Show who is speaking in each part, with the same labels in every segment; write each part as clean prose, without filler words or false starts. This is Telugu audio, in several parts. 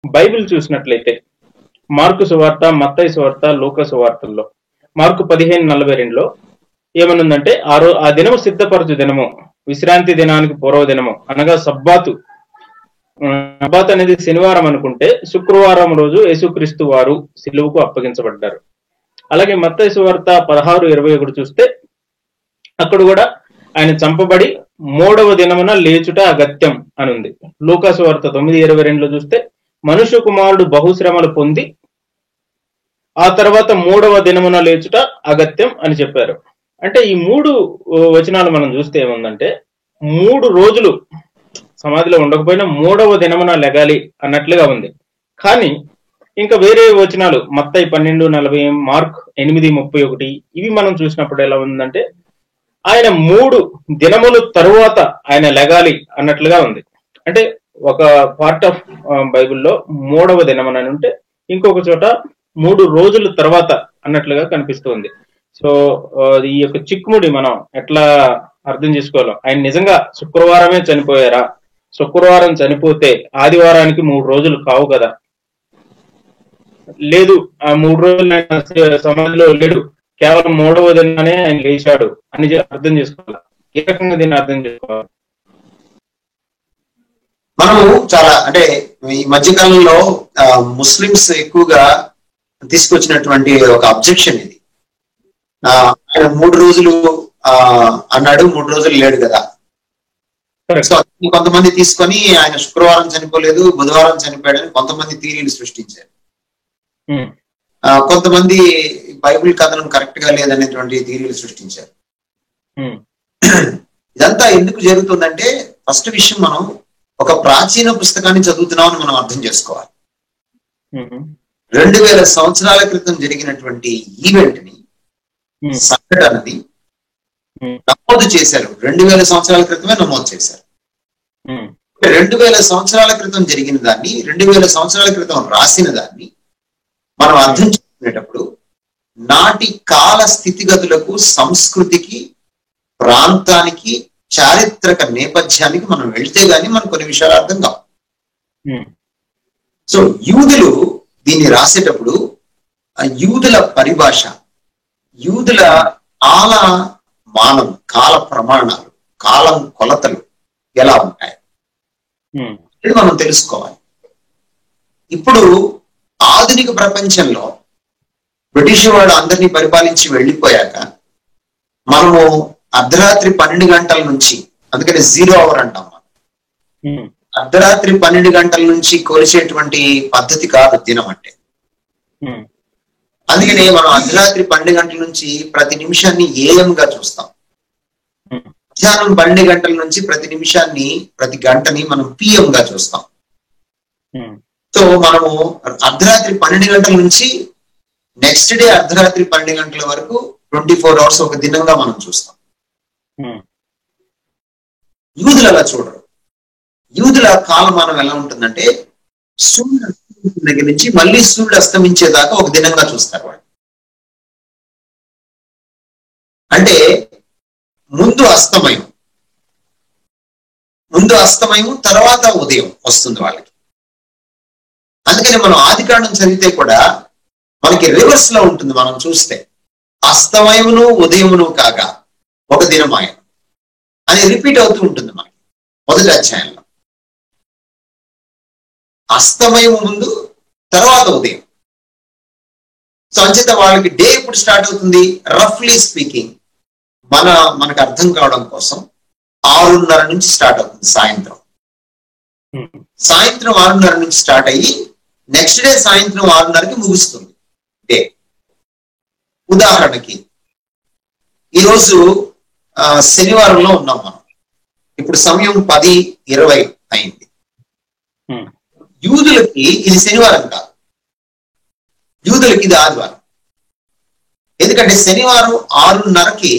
Speaker 1: బైబిల్ చూసినట్లయితే మార్కు సువార్త, మత్తయి సువార్త, లూకా సువార్తల్లో మార్కు 15:42లో ఏమనుందంటే ఆ దినము సిద్ధపరచు దినము, విశ్రాంతి దినానికి పూర్వ దినము అనగా సబ్బాతు. సబ్బాత్ అనేది శనివారం అనుకుంటే శుక్రవారం రోజు యేసుక్రీస్తు వారు సిలువకు అప్పగించబడ్డారు. అలాగే మత్తయి సువార్త 16:21 చూస్తే అక్కడ కూడా ఆయన చంపబడి 3వ దినమున లేచుట అగత్యం అని ఉంది. లూకా సువార్త 9:22లో చూస్తే మనుష్య కుమారుడు బహుశ్రమలు పొంది ఆ తర్వాత 3వ దినమున లేచుట అగత్యం అని చెప్పారు. అంటే ఈ 3 వచనాలు మనం చూస్తే ఏముందంటే 3 రోజులు సమాధిలో ఉండకపోయినా 3వ దినమున లెగాలి అన్నట్లుగా ఉంది. కానీ ఇంకా వేరే వచనాలు మత్తయి 12:40, మార్క్ 8:31 ఇవి మనం చూసినప్పుడు ఎలా ఉందంటే ఆయన 3 దినముల తరువాత ఆయన లెగాలి అన్నట్లుగా ఉంది. అంటే ఒక పార్ట్ ఆఫ్ బైబిల్లో 3వ దినమున ఉంటే ఇంకొక చోట 3 రోజుల తర్వాత అన్నట్లుగా కనిపిస్తుంది. సో ఈ యొక్క చిక్కుముడి మనం ఎట్లా అర్థం చేసుకోవాలి? ఆయన నిజంగా శుక్రవారమే చనిపోయారా? శుక్రవారం చనిపోతే ఆదివారానికి 3 రోజులు కావు కదా? లేదు, ఆ 3 రోజులు ఆయన సమాధిలో లేడు, కేవలం 3వ దినానే ఆయన లేచాడు అని అర్థం చేసుకోవాలి. ఏ రకంగా దీన్ని అర్థం చేసుకోవాలి?
Speaker 2: మనము చాలా అంటే ఈ మధ్యకాలంలో ముస్లిమ్స్ ఎక్కువగా తీసుకొచ్చినటువంటి ఒక అబ్జెక్షన్ ఇది. ఆయన 3 రోజులు అన్నాడు, 3 రోజులు లేడు కదా. సో కొంతమంది తీసుకొని ఆయన శుక్రవారం చనిపోలేదు, బుధవారం చనిపోయాడని కొంతమంది థియరీలు సృష్టించారు. కొంతమంది బైబిల్ కథనం కరెక్ట్ గా లేదనేటువంటి థియరీలు సృష్టించారు. ఇదంతా ఎందుకు జరుగుతుందంటే ఫస్ట్ విషయం, మనం ఒక ప్రాచీన పుస్తకాన్ని చదువుతున్నామని మనం అర్థం చేసుకోవాలి. 2000 సంవత్సరాల క్రితం జరిగినటువంటి ఈవెంట్ ని, సంఘటనని నమోదు చేశారు. 2000 సంవత్సరాల క్రితమే నమోదు చేశారు. 2000 సంవత్సరాల క్రితం జరిగిన దాన్ని, 2000 సంవత్సరాల క్రితం రాసిన దాన్ని మనం అర్థం చేసుకునేటప్పుడు నాటి కాల స్థితిగతులకు, సంస్కృతికి, ప్రాంతానికి, చారిత్రక నేపథ్యానికి మనం వెళ్తే గానీ మనకు కొన్ని విషయాలు అర్థం కావు. సో యూదులు దీన్ని రాసేటప్పుడు ఆ యూదుల పరిభాష, యూదుల కాల మానం, కాల ప్రమాణాలు, కాలం కొలతలు ఎలా ఉంటాయి ఇది మనం తెలుసుకోవాలి. ఇప్పుడు ఆధునిక ప్రపంచంలో బ్రిటిష్ వాళ్ళు అందరినీ పరిపాలించి వెళ్ళిపోయాక మనము అర్ధరాత్రి 12 గంటల నుంచి, అందుకని 0 అవర్ అంటాం మనం, అర్ధరాత్రి 12 గంటల నుంచి కొలిచేటువంటి పద్ధతి కాదు దినం అంటే. అందుకనే మనం అర్ధరాత్రి 12 గంటల నుంచి ప్రతి నిమిషాన్ని ఏఎం గా చూస్తాం. మధ్యాహ్నం 12 గంటల నుంచి ప్రతి నిమిషాన్ని, ప్రతి గంటని మనం పిఎం గా చూస్తాం. సో మనము అర్ధరాత్రి 12 గంటల నుంచి నెక్స్ట్ డే అర్ధరాత్రి 12 గంటల వరకు 24 అవర్స్ ఒక దినంగా మనం చూస్తాం. యూదులు అలా చూడరు. యూదుల కాలమానం ఎలా ఉంటుందంటే సూర్యుడు దగ్గర నుంచి మళ్ళీ సూర్యుడు అస్తమించేదాకా ఒక దినంగా చూస్తారు వాళ్ళు. అంటే ముందు అస్తమయం తర్వాత ఉదయం వస్తుంది వాళ్ళకి. అందుకని మనం ఆదికాండం చదివితే కూడా మనకి రివర్స్ లో ఉంటుంది. మనం చూస్తే అస్తమయమును ఉదయమును కాగా ఒక దినమాయ అని రిపీట్ అవుతూ ఉంటుంది మనకి మొదటి అధ్యాయంలో. అస్తమయం ముందు, తర్వాత ఉదయం. సో అంచేత వాళ్ళకి డే ఎప్పుడు స్టార్ట్ అవుతుంది? రఫ్లీ స్పీకింగ్ మనకు అర్థం కావడం కోసం 6:30 నుంచి స్టార్ట్ అవుతుంది సాయంత్రం. సాయంత్రం 6:30 నుంచి స్టార్ట్ అయ్యి నెక్స్ట్ డే సాయంత్రం 6:30కి ముగుస్తుంది డే. ఉదాహరణకి ఈరోజు శనివారంలో ఉన్నాం మనం. ఇప్పుడు సమయం 10:20 అయింది. యూదులకి ఇది శనివారం కాదు, యూదులకి ఇది ఆదివారం. ఎందుకంటే శనివారం 6:30కి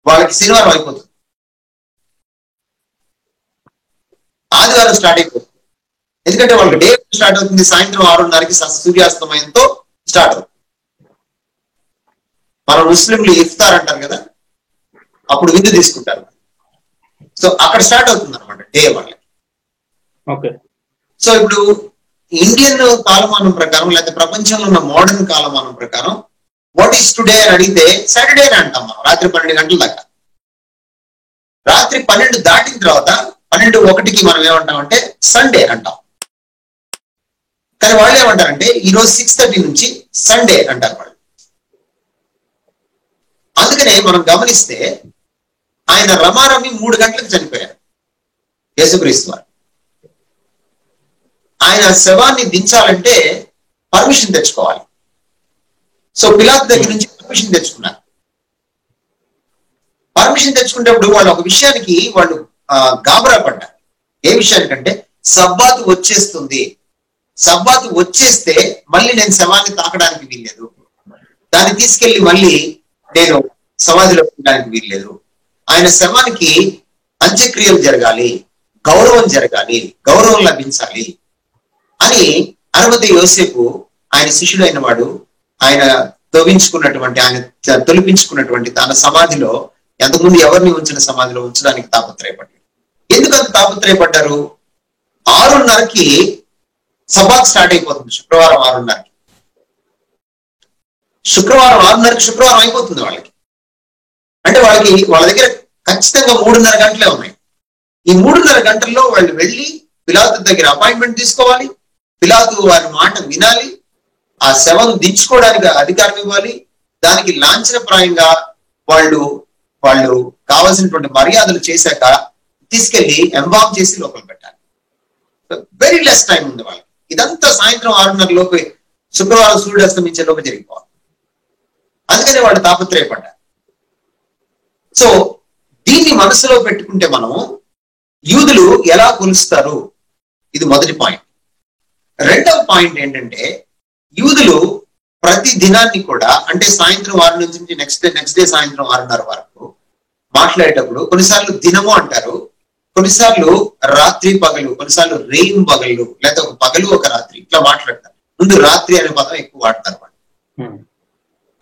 Speaker 2: వాళ్ళకి శనివారం అయిపోతుంది, ఆదివారం స్టార్ట్ అయిపోతుంది. ఎందుకంటే వాళ్ళకి డే స్టార్ట్ అవుతుంది సాయంత్రం 6:30కి సూర్యాస్తమయంతో స్టార్ట్ అవుతుంది. మన ముస్లింలు ఇఫ్తార్ అంటారు కదా, అప్పుడు విందు తీసుకుంటారు. సో అక్కడ స్టార్ట్ అవుతుంది అనమాట డే వాళ్ళకి. సో ఇప్పుడు ఇండియన్ కాలమానం ప్రకారం లేదా ప్రపంచంలో ఉన్న మోడర్న్ కాలమానం ప్రకారం వాట్ ఈస్ టుడే అని అడిగితే సాటర్డే అని అంటాం మనం రాత్రి 12 గంటల దాకా. రాత్రి 12 దాటిన తర్వాత 12:01కి మనం ఏమంటామంటే సండే అంటాం. కానీ వాళ్ళు ఏమంటారంటే ఈరోజు 6:30 నుంచి సండే అంటారు వాళ్ళు. అందుకనే మనం గమనిస్తే ఆయన రమారమి 3 గంటలకు చనిపోయారు యేసుక్రీస్తు వారు. ఆయన శవాన్ని దించాలంటే పర్మిషన్ తెచ్చుకోవాలి. సో పిలాతు దగ్గర నుంచి పర్మిషన్ తెచ్చుకున్నారు. పర్మిషన్ తెచ్చుకునేటప్పుడు వాళ్ళు ఒక విషయానికి వాళ్ళు గాబరా పడ్డారు. ఏ విషయానికంటే సబ్బాతు వచ్చేస్తుంది, సబ్బాతు వచ్చేస్తే మళ్ళీ నేను శవాన్ని తాకడానికి వీల్లేదు, దాన్ని తీసుకెళ్లి మళ్ళీ నేను సమాధిలో ఉండడానికి వీల్లేదు, ఆయన శవానికి అంత్యక్రియలు జరగాలి, గౌరవం జరగాలి, గౌరవం లభించాలి అని అరవది యోసేపు ఆయన శిష్యుడైన వాడు ఆయన తొలపించుకున్నటువంటి ఆయన తొలిపించుకున్నటువంటి తన సమాధిలో ఎంతకుముందు ఎవరిని ఉంచిన సమాధిలో ఉంచడానికి తాపత్రయపడ్డారు. ఎందుకంత తాపత్రయపడ్డారు? 6:30కి సబాత్ స్టార్ట్ అయిపోతుంది. శుక్రవారం 6:30కి, శుక్రవారం 6:30కి శుక్రవారం అయిపోతుంది వాళ్ళకి. అంటే వాళ్ళ దగ్గర ఖచ్చితంగా 3:30 గంటలే ఉన్నాయి. ఈ 3:30 గంటల్లో వాళ్ళు వెళ్ళి పిలాతు దగ్గర అపాయింట్మెంట్ తీసుకోవాలి, పిలాతు వారి మాట వినాలి, ఆ శవం దించుకోవడానికి అధికారం ఇవ్వాలి, దానికి లాంఛనప్రాయంగా వాళ్ళు కావాల్సినటువంటి మర్యాదలు చేశాక తీసుకెళ్లి ఎంబామ్ చేసి లోపల పెట్టాలి. వెరీ లెస్ టైం ఉంది వాళ్ళకి. ఇదంతా సాయంత్రం 6:30 లోపు, శుక్రవారం సూర్యుడు అస్తమించే లోపు జరిగిపోవాలి. అందుకనే వాళ్ళు తాపత్రయపడ్డారు. సో దీన్ని మనసులో పెట్టుకుంటే మనం యూదులు ఎలా కొలుస్తారు, ఇది మొదటి పాయింట్. రెండవ పాయింట్ ఏంటంటే యూదులు ప్రతి దినాన్ని కూడా, అంటే సాయంత్రం 6 నుంచి నెక్స్ట్ డే సాయంత్రం 6:30 వరకు మాట్లాడేటప్పుడు కొన్నిసార్లు దినము అంటారు, కొన్నిసార్లు రాత్రి పగలు, కొన్నిసార్లు రేయిం పగలు, లేదా ఒక పగలు ఒక రాత్రి, ఇట్లా మాట్లాడతారు. ముందు రాత్రి అనే పదం ఎక్కువ వాడతారు వాళ్ళు.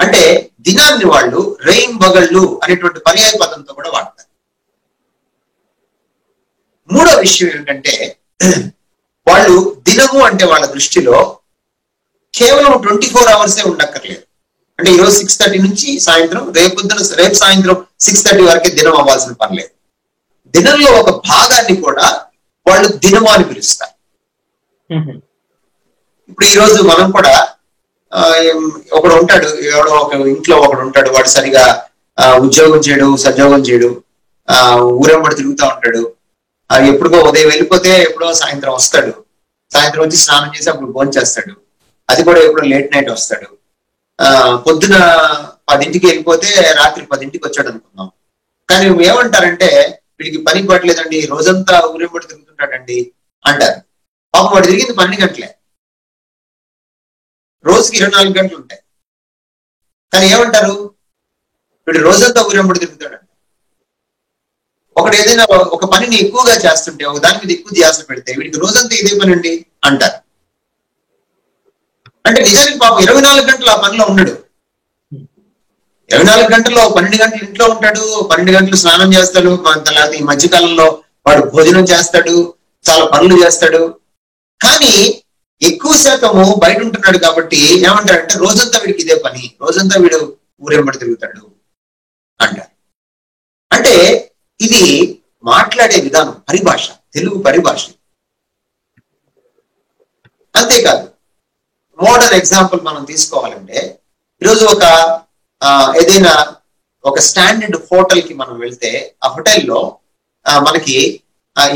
Speaker 2: అంటే దినాన్ని వాళ్ళు రేయిం పగళ్ళు అనేటువంటి పర్యాయ పదంతో కూడా వాడతారు. మూడో విషయం ఏంటంటే వాళ్ళు దినము అంటే వాళ్ళ దృష్టిలో కేవలం 24 అవర్సే ఉండక్కర్లేదు. అంటే ఈరోజు 6:30 నుంచి సాయంత్రం, రేపు సాయంత్రం 6:30 వరకే దినం అవ్వాల్సిన పర్లేదు. దినంలో ఒక భాగాన్ని కూడా వాళ్ళు దినము అని పిలుస్తారు. ఇప్పుడు ఈ రోజు మనం కూడా ఒకడు ఉంటాడు, ఎవడో ఒక ఇంట్లో ఒకడు ఉంటాడు, వాడు సరిగా ఉద్యోగం చేయడు, సద్యోగం చేయడు, ఊరెంబడి తిరుగుతూ ఉంటాడు. ఎప్పుడుకో ఉదయం వెళ్ళిపోతే ఎప్పుడో సాయంత్రం వస్తాడు, సాయంత్రం వచ్చి స్నానం చేసి అప్పుడు భోజనం చేస్తాడు, అది కూడా ఎప్పుడో లేట్ నైట్ వస్తాడు. పొద్దున 10ంటికి వెళ్ళిపోతే రాత్రి 10ంటికి వచ్చాడు అనుకున్నాం. కానీ ఏమంటారంటే వీడికి పని పట్టలేదండి, రోజంతా ఊరెంబడి తిరుగుతుంటాడండి అంటారు. పాపం వాడు తిరిగింది 12 గంటలే, రోజుకి 24 గంటలు ఉంటాయి. కానీ ఏమంటారు, వీడు రోజంతా ఊరెంబడి తిరుగుతాడంట. ఒకడు ఏదైనా ఒక పనిని ఎక్కువగా చేస్తుంటే, ఒక దాని మీద ఎక్కువ ధ్యాస పెడితే వీడికి రోజంతా ఇదే పని అండి అంటారు. అంటే నిజానికి పాపం 24 గంటలు ఆ పనిలో ఉండడు. 24 గంటల్లో 12 గంటలు ఇంట్లో ఉంటాడు, 12 గంటలు స్నానం చేస్తాడు, ఈ మధ్యకాలంలో వాడు భోజనం చేస్తాడు, చాలా పనులు చేస్తాడు. కానీ ఎక్కువ శాతము బయట ఉంటున్నాడు కాబట్టి ఏమంటారంటే రోజంతా వీడికి ఇదే పని, రోజంతా వీడు ఊరెంబడి తిరుగుతాడు అంటారు. అంటే ఇది మాట్లాడే విధానం, పరిభాష, తెలుగు పరిభాష. అంతేకాదు, మోడర్న్ ఎగ్జాంపుల్ మనం తీసుకోవాలంటే ఈరోజు ఏదైనా ఒక స్టాండర్డ్ హోటల్ కి మనం వెళ్తే ఆ హోటల్లో మనకి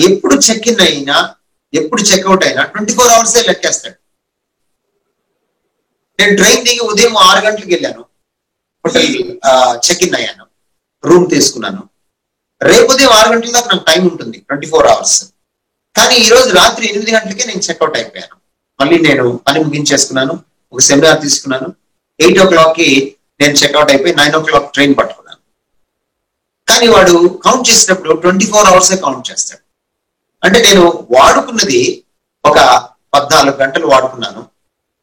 Speaker 2: ఎప్పుడు చెక్ ఇన్ అయినా ఎప్పుడు చెక్అవుట్ అయినా 24 అవర్సే లెక్కేస్తాడు. నేను ట్రైన్ దిగి ఉదయం 6 గంటలకు వెళ్ళాను, హోటల్ చెక్ ఇన్ అయ్యాను, రూమ్ తీసుకున్నాను. రేపు ఉదయం 6 గంటల దాకా నాకు టైం ఉంటుంది, 24 అవర్స్. కానీ ఈ రోజు రాత్రి 8 గంటలకే నేను చెక్అవుట్ అయిపోయాను. మళ్ళీ నేను పని ముగించేసుకున్నాను, ఒక సెమినార్ తీసుకున్నాను. 8 o'clockకి నేను చెక్అవుట్ అయిపోయి 9 o'clock ట్రైన్ పట్టుకున్నాను. కానీ వాడు కౌంట్ చేసినప్పుడు 24 అవర్సే కౌంట్ చేస్తాడు. అంటే నేను వాడుకున్నది ఒక 14 గంటలు వాడుకున్నాను,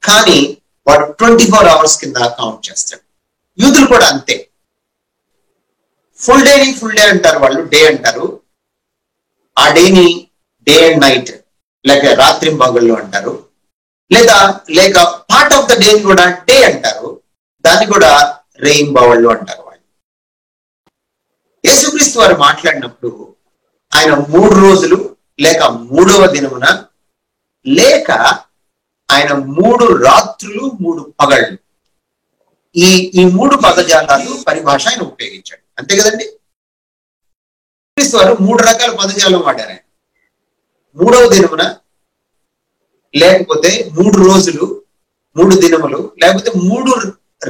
Speaker 2: కానీ వాడు 24 అవర్స్ కింద కౌంట్ చేస్తాడు. యూదులు కూడా అంతే. ఫుల్ డే అంటారు వాళ్ళు, డే అంటారు. ఆ డేని డే అండ్ నైట్ లేక రాత్రింబగళ్ళు అంటారు, లేక పార్ట్ ఆఫ్ ద డే కూడా డే అంటారు, దాన్ని కూడా రేయింబవళ్ళు అంటారు. వాళ్ళు యేసుక్రీస్తు వారు మాట్లాడినప్పుడు ఆయన 3 రోజులు లేక 3వ దినమున లేక ఆయన 3 రాత్రులు 3 పగళ్ళు, ఈ 3 పదజాలాలు పరిభాష ఆయన ఉపయోగించాడు. అంతే కదండి. క్రీస్తు వారు 3 రకాల పదజాలం వాడారు. ఆయన 3వ దినమున, లేకపోతే 3 రోజులు 3 దినములు, లేకపోతే 3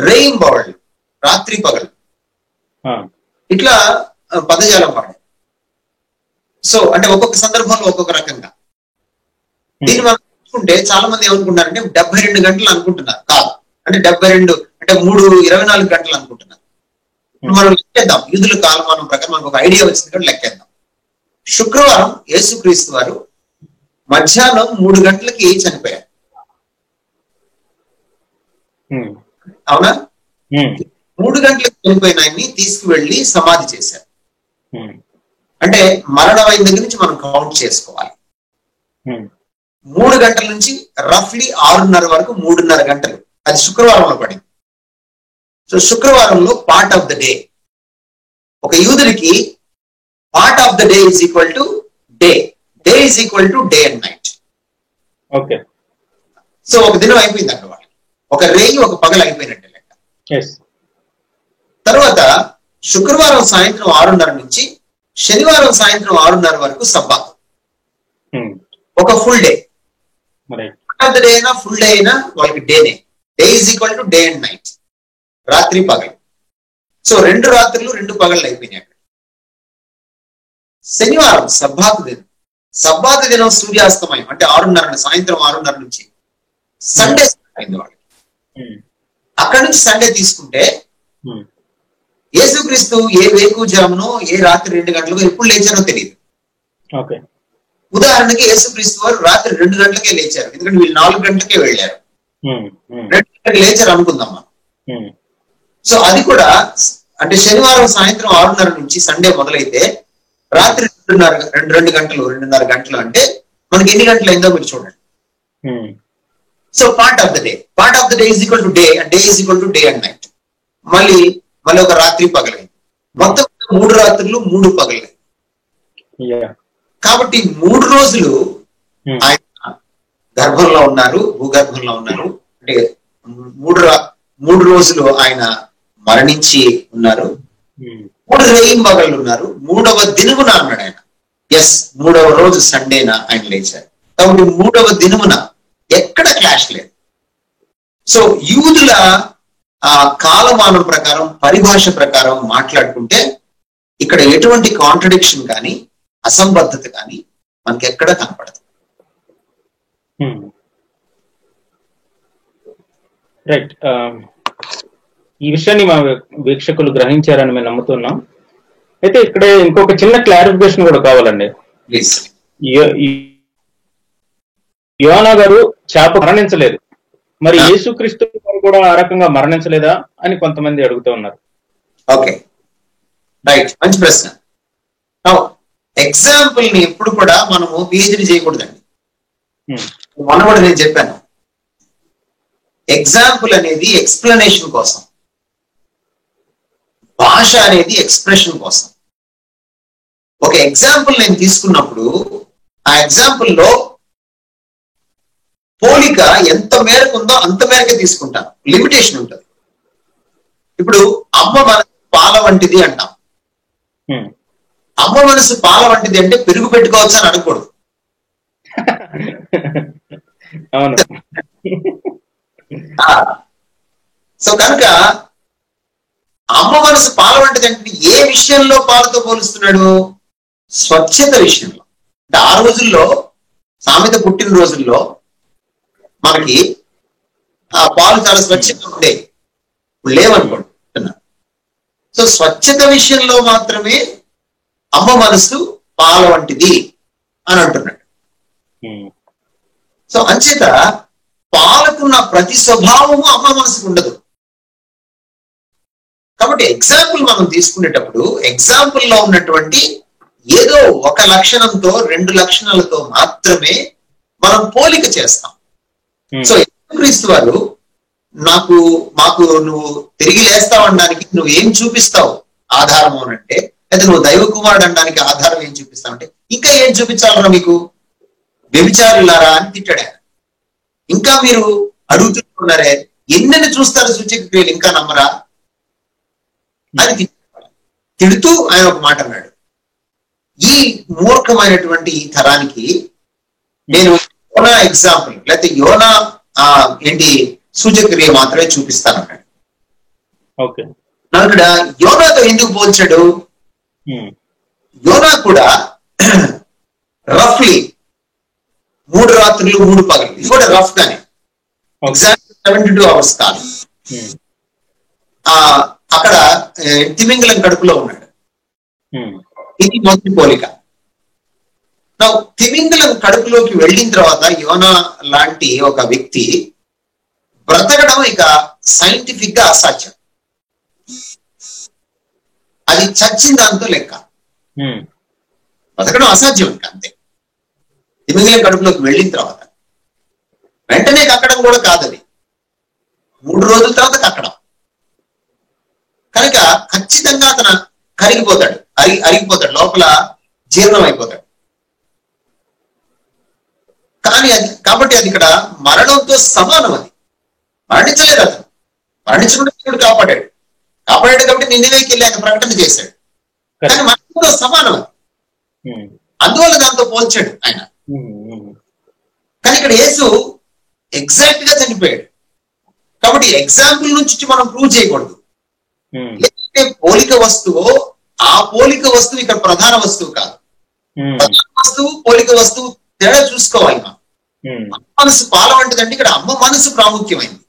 Speaker 2: రేయింబవళ్ళు, రాత్రి పగలు, ఇట్లా పదజాలం వాడారు. సో అంటే ఒక్కొక్క సందర్భంలో ఒక్కొక్క రకంగా. దీన్ని మనం చూసుకుంటే చాలా మంది ఏమనుకుంటారంటే 72 గంటలు అనుకుంటున్నారు. కాదు, అంటే 72 అంటే 3-24 గంటలు అనుకుంటున్నారు. మనం లెక్కేద్దాం. యూదుల కాలమానం ప్రకారం మనకు ఒక ఐడియా వచ్చింది కూడా లెక్కేద్దాం. శుక్రవారం యేసుక్రీస్తు వారు మధ్యాహ్నం 3 గంటలకి చనిపోయారు. అవునా? 3 గంటలకు చనిపోయిన ఆయన్ని తీసుకువెళ్ళి సమాధి చేశారు. అంటే మరణం అయిన దగ్గర నుంచి మనం కౌంట్ చేసుకోవాలి. 3 గంటల నుంచి రఫ్లీ 6:30 వరకు 3:30 గంటలు, అది శుక్రవారంలో పడింది. సో శుక్రవారంలో పార్ట్ ఆఫ్ ద డే, ఒక యూదుడికి part of the day is equal to day, day is equal to day and night.
Speaker 1: Okay.
Speaker 2: So ఒక దినం అయిపోయింది అక్కడ వాళ్ళకి, ఒక రేయి ఒక పగలు అయిపోయినట్టే లెక్క. తర్వాత శుక్రవారం సాయంత్రం 6:30 నుంచి శనివారం సాయంత్రం 6:30 వరకు సబ్బాత్, ఒక full day. Part of the day అయినా ఫుల్ డే అయినా వాళ్ళకి డేనే. Day is equal to day and night, రాత్రి పగలు. సో 2 రాత్రులు 2 పగళ్ళు అయిపోయినాయి అక్కడ. శనివారం సబ్బాతు దినం. సబ్బాతు దినం సూర్యాస్తమయం, అంటే 6:30 సాయంత్రం 6:30 నుంచి సండే అయింది వాళ్ళకి. అక్కడి నుంచి సండే తీసుకుంటే యేసుక్రీస్తు ఏ వేకువజామునో ఏ రాత్రి 2 గంటలకు ఎప్పుడు లేచారో తెలియదు. ఉదాహరణకి యేసుక్రీస్తు వారు రాత్రి 2 గంటలకే లేచారు, ఎందుకంటే వీళ్ళు 4 గంటలకే వెళ్ళారు. 2 గంటలకు లేచారు అనుకుందాం మనం. సో అది కూడా అంటే శనివారం సాయంత్రం 6:30 నుంచి సండే మొదలైతే రాత్రి 2 గంటలు 2:30 గంటలు అంటే మనకి ఎన్ని గంటలు అయిందో మీరు చూడండి. So part of the day, part of the day is equal to day and day is equal to day and night. మళ్ళీ ఒక రాత్రి పగలైంది. మొత్తం 3 రాత్రులు 3 పగలైంది. కాబట్టి 3 రోజులు ఆయన గర్భంలో ఉన్నారు, భూగర్భంలో ఉన్నారు. అంటే 3 రోజులు ఆయన మరణించి ఉన్నారు. 3 రేయింబగళ్ళు ఉన్నారు. 3వ దినమున అన్నాడు ఆయన. ఎస్, 3వ రోజు సండేనా ఆయన లేచారు. కాబట్టి 3వ దినమున ఎక్కడ క్లాష్ లేదు. సో యూదుల కాలమానం ప్రకారం, పరిభాష ప్రకారం మాట్లాడుకుంటే ఇక్కడ ఎటువంటి కాంట్రడిక్షన్ కానీ అసంబద్ధత కానీ మనకి ఎక్కడ కనపడదు.
Speaker 1: రైట్. ఈ విషయాన్ని మా వీక్షకులు గ్రహించారని మేము నమ్ముతున్నాం. అయితే ఇక్కడ ఇంకొక చిన్న క్లారిఫికేషన్ కూడా కావాలండి. యోనా గారు చేప మరణించలేదు, మరి యేసుక్రీస్తు కూడా ఆ రకంగా మరణించలేదా అని కొంతమంది అడుగుతూ ఉన్నారు.
Speaker 2: ఓకే, రైట్, మంచి ప్రశ్న. ఎగ్జాంపుల్ ని ఎప్పుడు కూడా మనము పిహెచ్డి చేయకూడదండి. మొన్న కూడా నేను చెప్పాను, ఎగ్జాంపుల్ అనేది ఎక్స్ప్లెనేషన్ కోసం, భాష అనేది ఎక్స్ప్రెషన్ కోసం. ఒక ఎగ్జాంపుల్ నేను తీసుకున్నప్పుడు ఆ ఎగ్జాంపుల్ లో పోలిక ఎంత మేరకు ఉందో అంత మేరకే తీసుకుంటాను. లిమిటేషన్ ఉంటుంది. ఇప్పుడు అమ్మ మనసు పాల వంటిది అంటాం. అమ్మ మనసు పాల వంటిది అంటే పెరుగు పెట్టుకోవచ్చు అని అనకూడదు. సో కనుక అమ్మ మనసు పాల వంటిది అంటే ఏ విషయంలో పాలతో పోలుస్తున్నాడు? స్వచ్ఛత విషయంలో. అంటే ఆ రోజుల్లో, సామెత పుట్టిన రోజుల్లో మనకి ఆ పాలు చాలా స్వచ్ఛంగా ఉండేవి, ఇప్పుడు లేవనుకోండి. సో స్వచ్ఛత విషయంలో మాత్రమే అమ్మ మనసు పాల వంటిది అని అంటున్నాడు. సో అంచేత పాలకున్న ప్రతి స్వభావము అమ్మ మనసుకు ఉండదు. కాబట్టి ఎగ్జాంపుల్ మనం తీసుకునేటప్పుడు ఎగ్జాంపుల్ లో ఉన్నటువంటి ఏదో ఒక లక్షణంతో 2 లక్షణాలతో మాత్రమే మనం పోలిక చేస్తాం. సో యేసుక్రీస్తు వారు మాకు నువ్వు తిరిగి లేస్తావు అనడానికి నువ్వు ఏం చూపిస్తావు ఆధారము అని అంటే, అయితే నువ్వు దైవ కుమారుడు అనడానికి ఆధారం ఏం చూపిస్తావు అంటే, ఇంకా ఏం చూపించాలరా మీకు, వ్యభిచారులారా అని తిట్టాడు. ఇంకా మీరు అడుగుతున్నారే, ఎన్నెన్ని చూస్తారు సూచక క్రియలు, ఇంకా నమ్మరా అని తిడుతూ ఆయన ఒక మాట అన్నాడు. ఈ మూర్ఖమైనటువంటి ఈ తరానికి నేను యోనా ఎగ్జాంపుల్ లేకపోతే యోనా సూచక క్రియ మాత్రమే చూపిస్తానన్నాడు. అక్కడ యోనాతో ఎందుకు పోల్చాడు? యోనా కూడా రఫ్లీ 3 రాత్రులు 3 పగలు, ఇది కూడా రఫ్ గానే, ఎగ్జాక్ట్ 72 hours కాదు. అక్కడ తిమింగలం కడుపులో ఉన్నాడు. ఇది మొదటి పోలిక. తిమింగలం కడుపులోకి వెళ్ళిన తర్వాత యోనా లాంటి ఒక వ్యక్తి బ్రతకడం ఇక సైంటిఫిక్ గా అసాధ్యం. అది చచ్చిన దాంతో లెక్క, బ్రతకడం అసాధ్యం ఇంకా అంతే. తిమింగలం కడుపులోకి వెళ్ళిన తర్వాత వెంటనే కక్కడం కూడా కాదు, అది 3 రోజుల తర్వాత కక్కడం. కనుక ఖచ్చితంగా అతను కరిగిపోతాడు, అరిగిపోతాడు, లోపల జీర్ణం అయిపోతాడు. కానీ కాబట్టి అది ఇక్కడ మరణంతో సమానం. అది మరణించలేదు, అతను మరణించకుండా దేవుడు కాపాడాడు కాబట్టి నిన్నవేకి వెళ్ళి ఆయన ప్రకటన చేశాడు. కానీ మరణంతో సమానం అది, అందువల్ల దాంతో పోల్చాడు ఆయన. కానీ ఇక్కడ యేసు ఎగ్జాక్ట్ గా చనిపోయాడు కాబట్టి ఎగ్జాంపుల్ నుంచి మనం ప్రూవ్ చేయకూడదు. ఏదైతే పోలిక వస్తువో ఆ పోలిక వస్తువు ఇక్కడ ప్రధాన వస్తువు కాదు. ప్రధాన వస్తువు పోలిక వస్తువు తేడా చూసుకోవాలి. అమ్మ మనసు పాల వంటిదంటే ఇక్కడ అమ్మ మనసు ప్రాముఖ్యమైంది.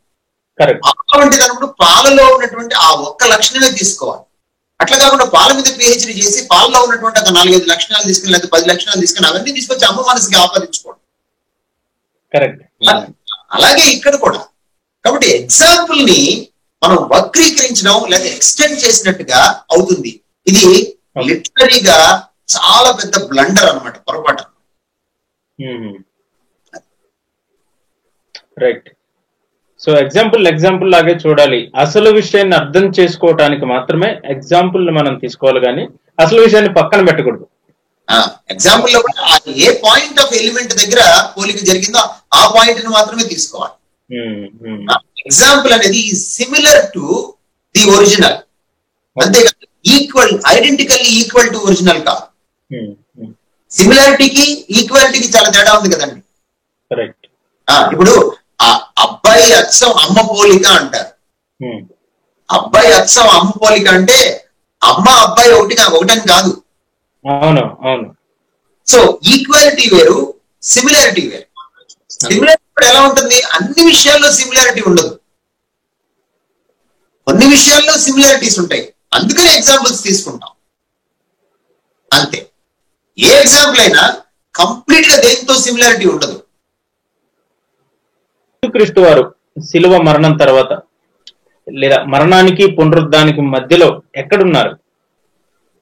Speaker 2: పాల వంటిది అన్నప్పుడు పాలలో ఉన్నటువంటి ఆ ఒక్క లక్షణమే తీసుకోవాలి. అట్లా కాకుండా పాల మీద పిహెచ్డి చేసి పాలలో ఉన్నటువంటి ఒక 4-5 లక్షణాలు తీసుకుని లేదా 10 లక్షణాలు తీసుకుని అవన్నీ తీసుకొచ్చి అమ్మ మనసుకి ఆపాదించుకోండి. అలాగే ఇక్కడ కూడా. కాబట్టి ఎగ్జాంపుల్ ని మనం వక్రీకరించడం లేదా ఎక్స్టెండ్ చేసినట్టుగా అవుతుంది. ఇది లిటరరీగా చాలా పెద్ద బ్లండర్ అన్నమాట, పొరపాటు.
Speaker 1: రైట్. సో ఎగ్జాంపుల్ లాగే చూడాలి. అసలు విషయాన్ని అర్థం చేసుకోవటానికి మాత్రమే ఎగ్జాంపుల్ మనం తీసుకోవాలి, కానీ అసలు విషయాన్ని పక్కన పెట్టకూడదు.
Speaker 2: ఎగ్జాంపుల్ లో కూడా ఏ పాయింట్ ఆఫ్ ఎలిమెంట్ దగ్గర పోలిక జరిగిందో ఆ పాయింట్ ని మాత్రమే తీసుకోవాలి. ఎగ్జాంపుల్ అనేది సిమిలర్ టు ది ఒరిజినల్, అంతేకాదు equal, identically equal to original కాదు. సిమిలారిటీకి ఈక్వాలిటీకి చాలా తేడా ఉంది కదండి. ఇప్పుడు అబ్బాయి అచ్చం అమ్మ పోలిక అంటారు. అబ్బాయి అచ్చం అమ్మ పోలిక అంటే అమ్మ అబ్బాయి ఒకటని కాదు. సో ఈక్వాలిటీ వేరు, సిమిలారిటీ వేరు. సిమిలారిటీ ఎలా ఉంటుంది? అన్ని విషయాల్లో సిమిలారిటీ ఉండదు, కొన్ని విషయాల్లో సిమిలారిటీస్ ఉంటాయి. అందుకని ఎగ్జాంపుల్స్ తీసుకుంటాం అంతే. ఏ ఎగ్జాంపుల్ అయినా కంప్లీట్ గా దేనితో సిమిలారిటీ ఉండదు.
Speaker 1: క్రీస్తు వారు శిలువ మరణం తర్వాత లేదా మరణానికి పునరుద్ధానికి మధ్యలో ఎక్కడున్నారు?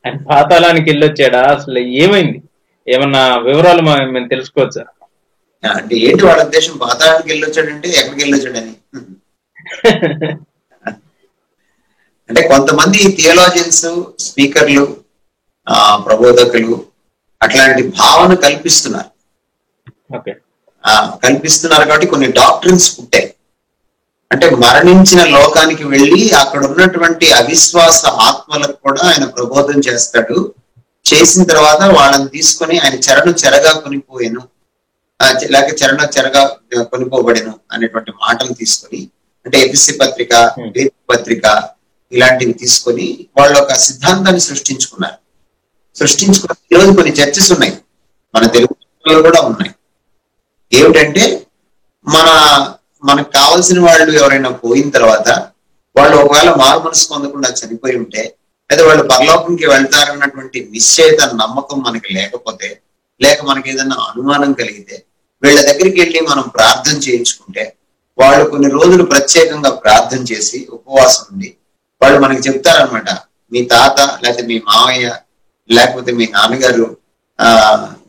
Speaker 1: ఆయన పాతాళానికి వెళ్ళొచ్చాడా? అసలు ఏమైంది? ఏమన్నా వివరాలు మేము తెలుసుకోవచ్చా?
Speaker 2: అంటే ఏంటి వాళ్ళ ఉద్దేశం? పాతాళానికి వెళ్ళొచ్చాడంటే ఎక్కడికి వెళ్ళొచ్చాడని. అంటే కొంతమంది థియోలాజియన్స్, స్పీకర్లు, ప్రబోధకులు అట్లాంటి భావన కల్పిస్తున్నారు. కాబట్టి కొన్ని డాక్ట్రిన్స్ పుట్టాయి. అంటే మరణించిన లోకానికి వెళ్ళి అక్కడ ఉన్నటువంటి అవిశ్వాస ఆత్మలకు కూడా ఆయన ప్రబోధం చేస్తాడు. చేసిన తర్వాత వాళ్ళని తీసుకొని ఆయన చెరగా కొనిపోయాను, లేక చెరగా కొనిపోబడిను అనేటువంటి మాటలు తీసుకొని, అంటే ఎఫెసీ పత్రిక, పేతురు పత్రిక ఇలాంటివి తీసుకొని వాళ్ళు ఒక సిద్ధాంతాన్ని సృష్టించుకున్నారు. ఈరోజు కొన్ని చర్చెస్ ఉన్నాయి, మన తెలుగు కూడా ఉన్నాయి. ఏమిటంటే మనకు కావాల్సిన వాళ్ళు ఎవరైనా పోయిన తర్వాత వాళ్ళు ఒకవేళ మారు మనసు పొందకుండా చనిపోయి ఉంటే, లేదా వాళ్ళు పరలోకంకి వెళ్తారన్నటువంటి నిశ్చయిత నమ్మకం మనకి లేకపోతే, లేక మనకి ఏదైనా అనుమానం కలిగితే వీళ్ళ దగ్గరికి వెళ్ళి మనం ప్రార్థన చేయించుకుంటే, వాళ్ళు కొన్ని రోజులు ప్రత్యేకంగా ప్రార్థన చేసి ఉపవాసం ఉండి వాళ్ళు మనకి చెప్తారనమాట, మీ తాత లేకపోతే మీ మావయ్య లేకపోతే మీ నాన్నగారు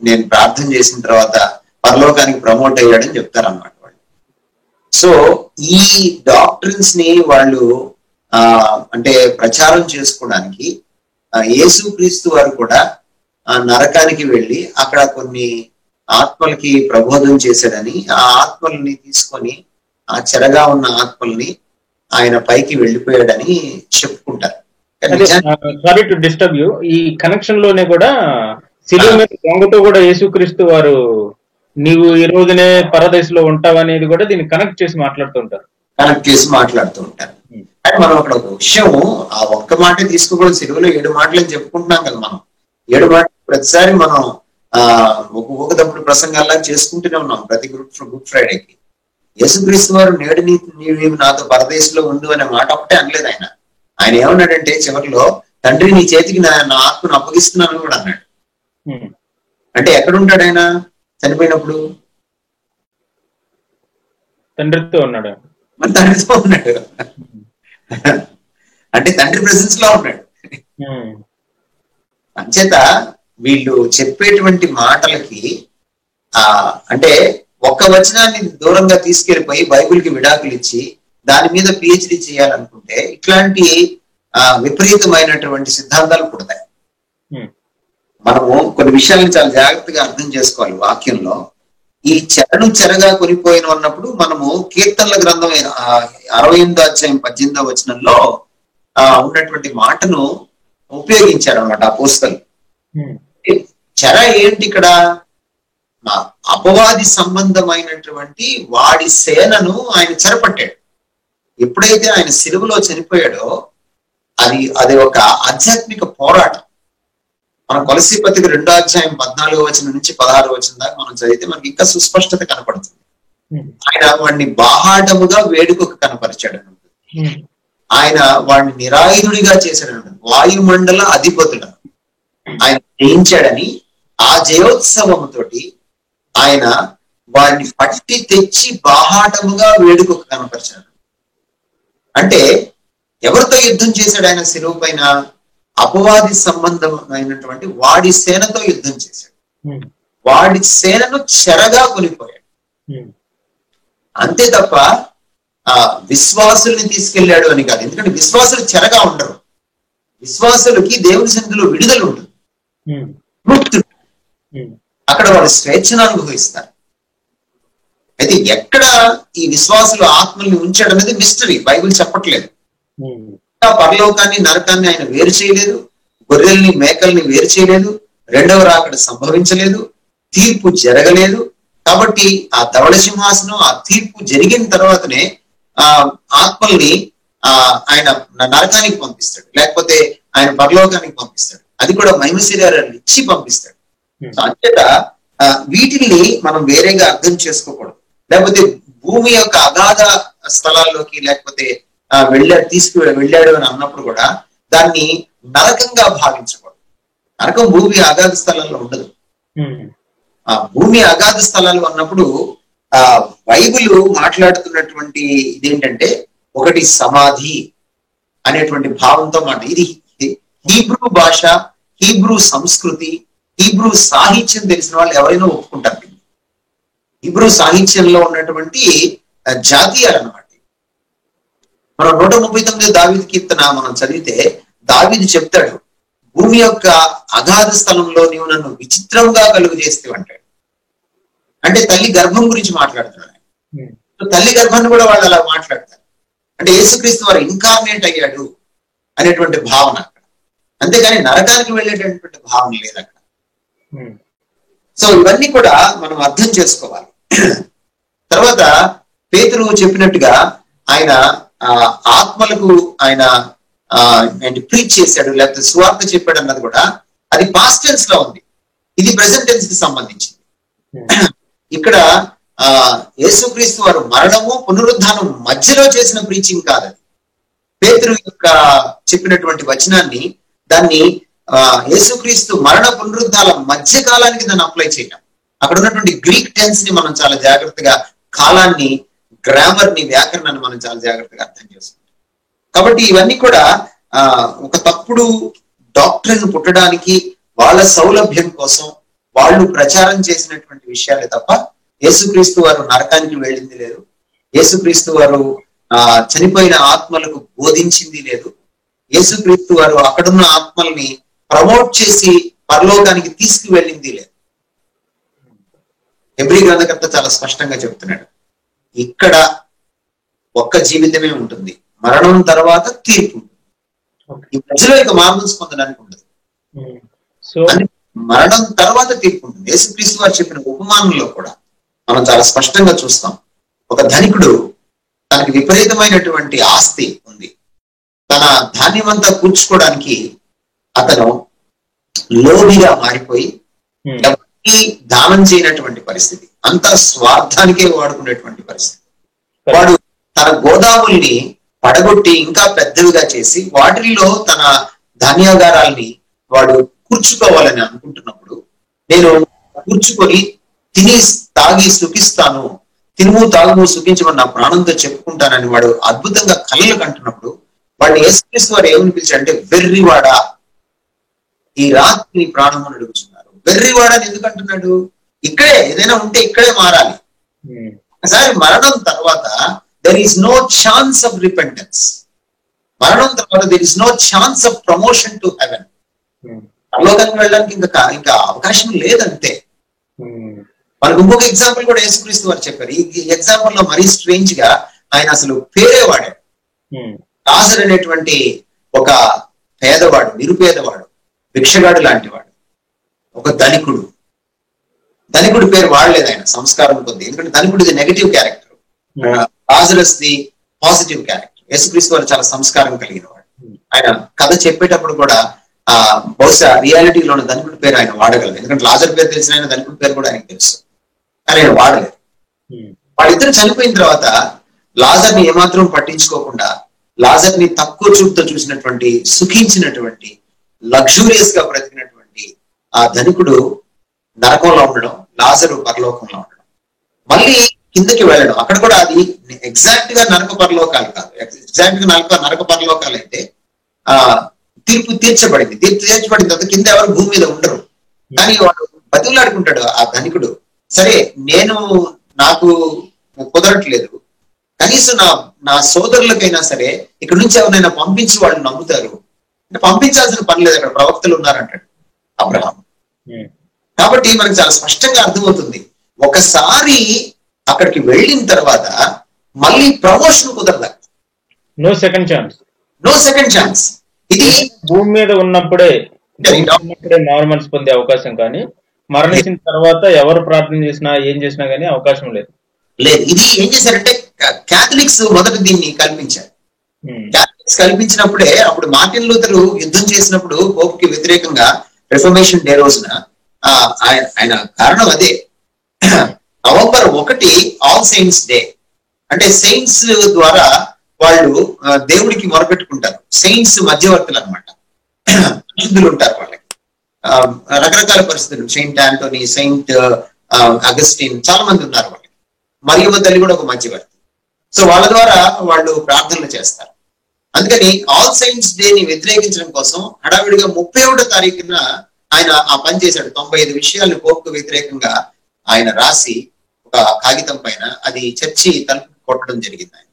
Speaker 2: నేను ప్రార్థన చేసిన తర్వాత పరలోకానికి ప్రమోట్ అయ్యాడని చెప్తారన్నమాట వాళ్ళు. సో ఈ డాక్ట్రిన్స్ ని వాళ్ళు అంటే ప్రచారం చేసుకోవడానికి యేసుక్రీస్తు వారు కూడా నరకానికి వెళ్ళి అక్కడ కొన్ని ఆత్మలకి ప్రబోధం చేశాడని, ఆ ఆత్మల్ని తీసుకొని ఆ చెరగా ఉన్న ఆత్మల్ని ఆయన పైకి వెళ్ళిపోయాడని చెప్పుకుంటారు.
Speaker 1: సారీ టు డిస్టర్బ్ యూ, ఈ కనెక్షన్ లోనే కూడా శిలువ మీద దొంగతో కూడా యేసుక్రీస్తు వారు నీవు ఈ రోజునే పరదేశంలో ఉంటావు అనేది కూడా దీన్ని కనెక్ట్ చేసి మాట్లాడుతూ ఉంటారు.
Speaker 2: అంటే మనం అక్కడ ఒక విషయం, ఆ ఒక్క మాటే తీసుకోకూడదు. సిలువలో 7 మాటలు అని చెప్పుకుంటున్నాం కదా మనం. 7 మాటలు ప్రతిసారి మనం ఒక్కొక్క తప్పుడు ప్రసంగాల్లా చేసుకుంటూనే ఉన్నాం ప్రతి గుడ్ ఫ్రైడేకి. యేసుక్రీస్తు వారు నేడు నీవు నాతో పరదేశంలో ఉండు అనే మాట ఒకటే అనలేదు ఆయన. ఆయన ఏమన్నాడంటే చివరిలో, తండ్రి నీ చేతికి నా ఆత్మను అప్పగిస్తున్నాను కూడా అన్నాడు. అంటే ఎక్కడుంటాడు ఆయన చనిపోయినప్పుడు?
Speaker 1: తండ్రితో ఉన్నాడు.
Speaker 2: మరి తండ్రితో ఉన్నాడు అంటే తండ్రి ప్రెసెన్స్ లో ఉన్నాడు. అంచేత వీళ్ళు చెప్పేటువంటి మాటలకి అంటే ఒక్క వచనాన్ని దూరంగా తీసుకెళ్లిపోయి బైబిల్కి విడాకులు ఇచ్చి దాని మీద పిహెచ్డి చేయాలనుకుంటే ఇట్లాంటి విపరీతమైనటువంటి సిద్ధాంతాలు పుడతాయి. మనము కొన్ని విషయాలను చాలా జాగ్రత్తగా అర్థం చేసుకోవాలి. వాక్యంలో ఈ చెరగా కొనిపోయిన ఉన్నప్పుడు మనము కీర్తనల గ్రంథం 68వ అధ్యాయం 18వ వచనంలో ఉన్నటువంటి మాటను ఉపయోగించారు అన్నమాట అపోస్తలు. చెర ఏంటి ఇక్కడ? అపవాది సంబంధమైనటువంటి వాడి సేనను ఆయన చెరపట్టాడు. ఎప్పుడైతే ఆయన సిలువలో చనిపోయాడో అది ఒక ఆధ్యాత్మిక పోరాటం. మనం కొలసీ పత్రిక 2వ అధ్యాయం 14వ వచనం నుంచి 16వ వచనం దాకా మనం చదివితే మనకి ఇంకా సుస్పష్టత కనపడుతుంది. ఆయన వాడిని బాహాటముగా వేడుకకు కనపరిచాడు. ఆయన వాడిని నిరాయుధుడిగా చేశాడు. వాయుమండల అధిపతులను ఆయన జయించాడని ఆ జయోత్సవముతోటి ఆయన వాడిని పట్టి తెచ్చి బాహాటముగా వేడుకకు కనపరిచాడు. అంటే ఎవరితో యుద్ధం చేశాడు ఆయన శిలువ పైన? అపవాది సంబంధమైనటువంటి వాడి సేనతో యుద్ధం చేశాడు. వాడి సేనను చెరగా కొనిపోయాడు. అంతే తప్ప విశ్వాసుల్ని తీసుకెళ్లాడు అని కాదు. ఎందుకంటే విశ్వాసులు చెరగా ఉండరు. విశ్వాసులకి దేవుని సన్నిధిలో విడుదల ఉంటుంది, ముక్తుడు. అక్కడ వాళ్ళు స్వేచ్ఛను అనుభవిస్తారు. అయితే ఎక్కడ ఈ విశ్వాసులు ఆత్మల్ని ఉంచాడు అనేది మిస్టరీ. బైబిల్ చెప్పట్లేదు. పరలోకాన్ని నరకాన్ని ఆయన వేరు చేయలేదు, గొర్రెల్ని మేకల్ని వేరు చేయలేదు, రెండవ రాకడ సంభవించలేదు, తీర్పు జరగలేదు. కాబట్టి ఆ ధవళ సింహాసనం, ఆ తీర్పు జరిగిన తర్వాతనే ఆత్మల్ని ఆయన నరకానికి పంపిస్తాడు, లేకపోతే ఆయన పరలోకానికి పంపిస్తాడు. అది కూడా మహిమ శరీరాన్ని ఇచ్చి పంపిస్తాడు. అంతేత వీటిని మనం వేరేగా అర్థం చేసుకోకూడదు. లేకపోతే భూమి యొక్క అగాధ స్థలాల్లోకి లేకపోతే వెళ్ళాడు అని అన్నప్పుడు కూడా దాన్ని నరకంగా భావించకూడదు. నరకం భూమి అగాధ స్థలాల్లో ఉండదు. ఆ భూమి అగాధ స్థలాలు అన్నప్పుడు బైబిల్ మాట్లాడుతున్నటువంటి ఇదేంటంటే ఒకటి సమాధి అనేటువంటి భావంతో మాట. ఇది హీబ్రూ భాష, హీబ్రూ సంస్కృతి, హీబ్రూ సాహిత్యం తెలిసిన వాళ్ళు ఎవరైనా ఒప్పుకుంటారు. హీబ్రూ సాహిత్యంలో ఉన్నటువంటి జాతీయాలు అన్నమాట. మనం 139 దావీదు కీర్తన మనం చదివితే దావీదు చెప్తాడు, భూమి యొక్క అగాధ స్థలంలో నీవు నన్ను విచిత్రంగా కలుగు చేస్తే అంటాడు. అంటే తల్లి గర్భం గురించి మాట్లాడుతున్నాడు. తల్లి గర్భాన్ని కూడా వాళ్ళు అలా మాట్లాడతారు. అంటే యేసుక్రీస్తు వారు ఇన్కార్నేట్ అయ్యాడు అనేటువంటి భావన అక్కడ. అంతేగాని నరకానికి వెళ్ళేటటువంటి భావన లేదు అక్కడ. సో ఇవన్నీ కూడా మనం అర్థం చేసుకోవాలి. తర్వాత పేతురు చెప్పినట్టుగా ఆయన ఆత్మలకు ఆయన ప్రీచ్ చేశాడు, లేకపోతే సువార్త చెప్పాడు అన్నది కూడా అది పాస్ట్ టెన్స్ లో ఉంది. ఇది ప్రెసెంట్ టెన్స్ కి సంబంధించింది. ఇక్కడ యేసుక్రీస్తు వారు మరణము పునరుద్ధానం మధ్యలో చేసిన ప్రీచింగ్ కాదు. అది పేతురు యొక్క చెప్పినటువంటి వచనాన్ని దాన్ని యేసుక్రీస్తు మరణ పునరుద్ధాల మధ్య కాలానికి దాన్ని అప్లై చేయడం. అక్కడ ఉన్నటువంటి గ్రీక్ టెన్స్ ని మనం చాలా జాగ్రత్తగా, కాలాన్ని, గ్రామర్ ని, వ్యాకరణాన్ని మనం చాలా జాగ్రత్తగా అర్థం చేసుకుంటాం. కాబట్టి ఇవన్నీ కూడా ఒక తప్పుడు డాక్టర్ని పుట్టడానికి వాళ్ళ సౌలభ్యం కోసం వాళ్ళు ప్రచారం చేసినటువంటి విషయాలే తప్ప యేసుక్రీస్తు వారు నరకానికి వెళ్ళింది లేదు, యేసుక్రీస్తు వారు చనిపోయిన ఆత్మలకు బోధించింది లేదు, యేసుక్రీస్తు వారు అక్కడున్న ఆత్మల్ని ప్రమోట్ చేసి పరలోకానికి తీసుకువెళ్ళింది లేదు. హెబ్రీ గ్రంథకర్త చాలా స్పష్టంగా చెప్తున్నాడు, ఇక్కడ ఒక్క జీవితమే ఉంటుంది, మరణం తర్వాత తీర్పు. ఈ ప్రజలో ఇక మార్మల్స్ పొందడానికి ఉండదు, మరణం తర్వాత తీర్పు ఉంటుంది. యేసుక్రీస్తు వారు చెప్పిన ఉపమానంలో కూడా మనం చాలా స్పష్టంగా చూస్తాం. ఒక ధనికుడు, తనకి విపరీతమైనటువంటి ఆస్తి ఉంది, తన ధాన్యం అంతా కూర్చుకోవడానికి అతను లోబిగా మారిపోయి ఎవరికి దానం చేయనటువంటి పరిస్థితి, అంత స్వార్థానికే వాడుకునేటువంటి పరిస్థితి. వాడు తన గోదాముల్ని పడగొట్టి ఇంకా పెద్దవిగా చేసి వాటిల్లో తన ధాన్యాగారాల్ని వాడు కూర్చుకోవాలని అనుకుంటున్నప్పుడు, నేను కూర్చుకొని తిని తాగి సుఖిస్తాను, తినుము తాగుము సుఖించమని నా ప్రాణంతో చెప్పుకుంటానని వాడు అద్భుతంగా కలలు కంటున్నప్పుడు వాడిని యేసుక్రీస్తు వారు ఏమని పిలిచాడంటే, వెర్రివాడా, ఈ రాత్రి ప్రాణమును అడుగుతున్నారు. వెర్రివాడని ఎందుకు అంటున్నాడు? ఇక్కడే ఏదైనా ఉంటే ఇక్కడే మారాలి. ఒకసారి మరణం తర్వాత there is no chance of repentance. మరణం తర్వాత there is no chance of promotion to heaven. పరలోకానికి వెళ్ళడానికి ఇంకా అవకాశం లేదంతే. మనకు ఇంకొక ఎగ్జాంపుల్ కూడా యేసుక్రీస్తు వారు చెప్పారు. ఈ ఎగ్జాంపుల్ లో మరీ స్ట్రేంజ్ గా ఆయన అసలు పేరే వాడాడు. లాజరు అనేటువంటి ఒక పేదవాడు, నిరుపేదవాడు, భిక్షగాడు లాంటి వాడు, ఒక ధనికుడు. ధనికుడి పేరు వాడలేదు ఆయన సంస్కారం కొద్ది, ఎందుకంటే ధనికుడిది నెగటివ్ క్యారెక్టర్, లాజరస్ ది పాజిటివ్ క్యారెక్టర్. యేసుక్రీస్తు వారు చాలా సంస్కారం కలిగిన వాడు. ఆయన కథ చెప్పేటప్పుడు కూడా బహుశా రియాలిటీలోని ధనికుడి పేరు ఆయన వాడగలరు, ఎందుకంటే లాజర్ పేరు తెలిసిన ఆయన ధనికుడి పేరు కూడా ఆయనకు తెలుసు, కానీ ఆయన వాడలేదు. వాళ్ళిద్దరు చనిపోయిన తర్వాత లాజర్ని ఏమాత్రం పట్టించుకోకుండా, లాజర్ని తక్కువ చూపుతో చూసినటువంటి, సుఖించినటువంటి, లగ్జూరియస్ గా బ్రతికినటువంటి ఆ ధనికుడు నరకంలో ఉండడం, లాజరు పరలోకంలో ఉండడం, మళ్ళీ కిందకి వెళ్ళడం. అక్కడ కూడా అది ఎగ్జాక్ట్ గా నరక పరలోకాలు కాదు. ఎగ్జాక్ట్ గా నరక పరలోకాలు అయితే తీర్పు తీర్చబడింది. తీర్చబడిన తర్వాత కింద ఎవరు భూమి మీద ఉండరు. కానీ వాడు బతుకులాడుకుంటాడు ఆ ధనికుడు, సరే నాకు కుదరట్లేదు, కనీసం నా సోదరులకైనా సరే ఇక్కడ నుంచి ఎవరైనా పంపించి వాళ్ళు నమ్ముతారు, అంటే పంపించాల్సిన పని లేదు, అక్కడ ప్రవక్తలు ఉన్నారంటాడు అబ్రహాం. కాబట్టి మనకు చాలా స్పష్టంగా అర్థమవుతుంది, ఒకసారి అక్కడికి వెళ్ళిన తర్వాత మళ్ళీ ప్రమోషన్ కుదరదు.
Speaker 1: No second chance.
Speaker 2: ఇది
Speaker 1: భూమి మీద ఉన్నప్పుడే నార్మల్స్ పొందే అవకాశం, కానీ మరణించిన తర్వాత ఎవరు ప్రార్థన చేసినా ఏం చేసినా గానీ అవకాశం లేదు.
Speaker 2: ఇది ఏం చేశారంటే క్యాథలిక్స్ మొదట దీన్ని కల్పించారు. క్యాథలిక్స్ కల్పించినప్పుడే అప్పుడు మార్టిన్ లూథర్ యుద్ధం చేసినప్పుడు పోపుకి వ్యతిరేకంగా రిఫర్మేషన్ డే రోజున ఆయన కారణం అదే. నవంబర్ 1 ఆల్ సెయింట్స్ డే, అంటే సెయింట్స్ ద్వారా వాళ్ళు దేవుడికి మొరపెట్టుకుంటారు. సెయింట్స్ మధ్యవర్తులు అనమాట, శుద్ధులు ఉంటారు వాళ్ళకి, రకరకాల పరిస్థితులు, సెయింట్ ఆంటోనీ, సెయింట్ అగస్టిన్, చాలా మంది ఉన్నారు వాళ్ళకి. మరియమ్మ తల్లి కూడా ఒక మధ్యవర్తి. సో వాళ్ళ ద్వారా వాళ్ళు ప్రార్థనలు చేస్తారు. అందుకని ఆల్ సెయింట్స్ డేని వ్యతిరేకించడం కోసం హడావిడిగా 31వ తారీఖున ఆయన ఆ పని చేశాడు. 95 విషయాలను పోపుకు వ్యతిరేకంగా ఆయన రాసి ఒక కాగితం పైన అది చర్చి తలుపు కొట్టడం జరిగింది ఆయన.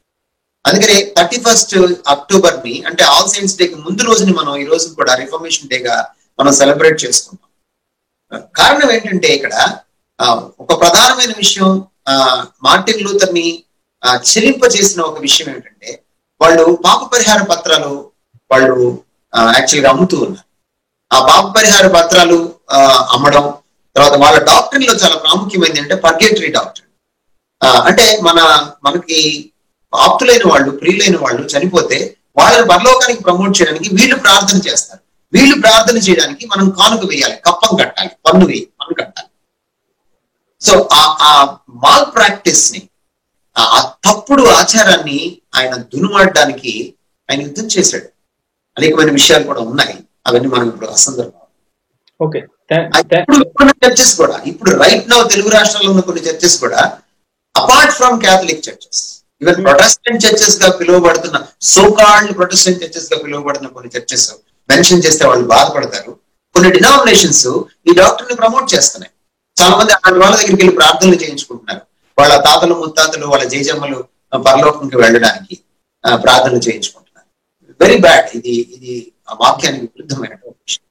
Speaker 2: అందుకని 31 అక్టోబర్ ని, అంటే ఆల్ సెయింట్స్ డేకి ముందు రోజుని మనం ఈ రోజు కూడా రిఫర్మేషన్ డేగా మనం సెలబ్రేట్ చేసుకుంటాం. కారణం ఏంటంటే ఇక్కడ ఒక ప్రధానమైన విషయం, మార్టిన్ లూథర్ ని చెలింపజేసిన ఒక విషయం ఏంటంటే, వాళ్ళు పాప పరిహార పత్రాలు వాళ్ళు యాక్చువల్గా అమ్ముతూ ఉన్నారు. ఆ పాప పరిహార పత్రాలు అమ్మడం, తర్వాత వాళ్ళ డాక్టరీన్ లో చాలా ప్రాముఖ్యమైనది అంటే పర్గేటరీ డాక్టరీన్. అంటే మనకి ఆప్తులైన వాళ్ళు, ప్రియులైన వాళ్ళు చనిపోతే వాళ్ళని పరలోకానికి ప్రమోట్ చేయడానికి వీళ్ళు ప్రార్థన చేస్తారు. వీళ్ళు ప్రార్థన చేయడానికి మనం కానుక వేయాలి, కప్పం కట్టాలి, పన్ను కట్టాలి. సో ఆ మాల్ ప్రాక్టీస్ ని, ఆ తప్పుడు ఆచారాన్ని ఆయన దునుమాడడానికి ఆయన యుద్ధం చేశాడు. అనేకమైన విషయాలు కూడా ఉన్నాయి, అవన్నీ మనం ఇప్పుడు అసందర్భం. చర్చెస్ కూడా ఇప్పుడు రైట్ నౌ తెలుగు రాష్ట్రాల్లో ఉన్న కొన్ని చర్చెస్ కూడా, apart from Catholic churches, even Protestant churches గా పిలువబడుతున్న, సోకాల్డ్ ప్రొటెస్టెంట్ చర్చెస్ గా పిలువబడుతున్న కొన్ని చర్చెస్ మెన్షన్ చేస్తే వాళ్ళు బాధపడతారు. కొన్ని డినామినేషన్స్ ఈ డాక్టర్ ని ప్రమోట్ చేస్తున్నాయి. చాలా మంది అలాంటి వాళ్ళ దగ్గరికి వెళ్ళి ప్రార్థనలు చేయించుకుంటున్నారు. వాళ్ళ తాతలు ముత్తాతలు వాళ్ళ జేజమ్మలు పరలోకంకి వెళ్ళడానికి ప్రార్థనలు చేయించుకుంటున్నారు. Very bad. ఇది ఆ వాక్యానికి విరుద్ధమైన విషయం.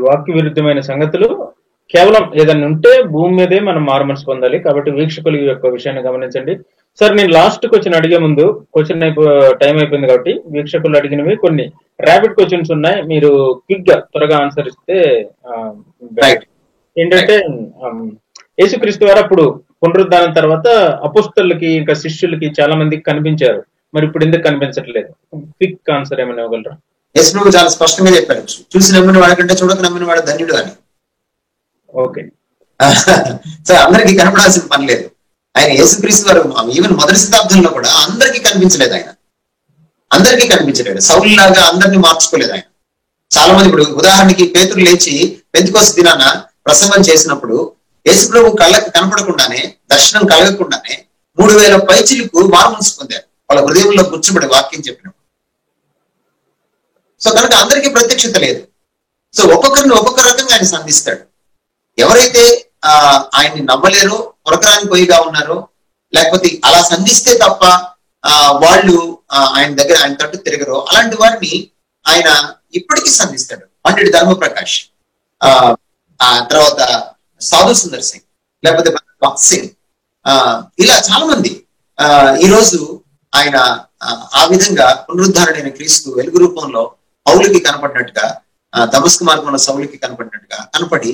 Speaker 1: వాక్య విరుద్ధమైన సంగతులు కేవలం ఏదైనా ఉంటే భూమి మీదే మనం మారుమనసు పొందాలి. కాబట్టి వీక్షకులు ఈ యొక్క విషయాన్ని గమనించండి. సార్, నేను లాస్ట్ క్వశ్చన్ అడిగే ముందు టైం అయిపోయింది కాబట్టి వీక్షకులు అడిగినవి కొన్ని ర్యాపిడ్ క్వశ్చన్స్ ఉన్నాయి. మీరు క్విక్ గా త్వరగా ఆన్సర్ ఇస్తే ఏంటంటే యేసుక్రీస్తు వారు అప్పుడు పునరుద్ధానం తర్వాత అపోస్తలులకి ఇంకా శిష్యులకి చాలా మందికి కనిపించారు. మరి ఇప్పుడు ఎందుకు కనిపించట్లేదు? క్విక్ ఆన్సర్ ఏమైనా ఇవ్వగలరా?
Speaker 2: యేసు ప్రభు చాలా స్పష్టంగా చెప్పారు, చూసి నమ్మిన వాడికంటే చూడక నమ్మిన వాడు ధన్యుడు అని.
Speaker 1: ఓకే.
Speaker 2: సో అందరికీ కనపడాల్సిన పని లేదు. ఆయన యేసుక్రీస్తు వారు ఈవెన్ మొదటి శతాబ్దంలో కూడా అందరికీ కనిపించలేదు. అందరికీ కనిపించలేదు. సౌలు లాగా అందరినీ మార్చుకోలేదు ఆయన. చాలా మంది, ఇప్పుడు ఉదాహరణకి పేతురు లేచి పెంతెకోస్తు దినాన ప్రసంగం చేసినప్పుడు యేసు ప్రభు కళ్ళకి కనపడకుండానే, దర్శనం కలగకుండానే 3000 పైచిలకు మారుమనసు పొందారు వాళ్ళ హృదయంలో కూర్చోబడి వాక్యం చెప్పినప్పుడు. సో కనుక అందరికీ ప్రత్యక్షత లేదు. సో ఒక్కొక్కరిని ఒక్కొక్క రకంగా ఆయన సంధిస్తాడు. ఎవరైతే ఆయన్ని నమ్మలేరో, పురకరాని పొయ్యిగా ఉన్నారో, లేకపోతే అలా సంధిస్తే తప్ప వాళ్ళు ఆయన దగ్గర ఆయన తట్టు తిరగరో, అలాంటి వారిని ఆయన ఇప్పటికీ సంధిస్తాడు. పండిట్ ధర్మప్రకాష్, తర్వాత సాధు సుందర్ సింగ్, లేకపోతే భగత్ సింగ్, ఇలా చాలా మంది ఈరోజు ఆయన ఆ విధంగా పునరుద్ధరణైన క్రీస్తు వెలుగు రూపంలో పౌలుకి కనపడినట్టుగా, దమస్కు మార్గంలో సౌలుకి కనపడినట్టుగా కనపడి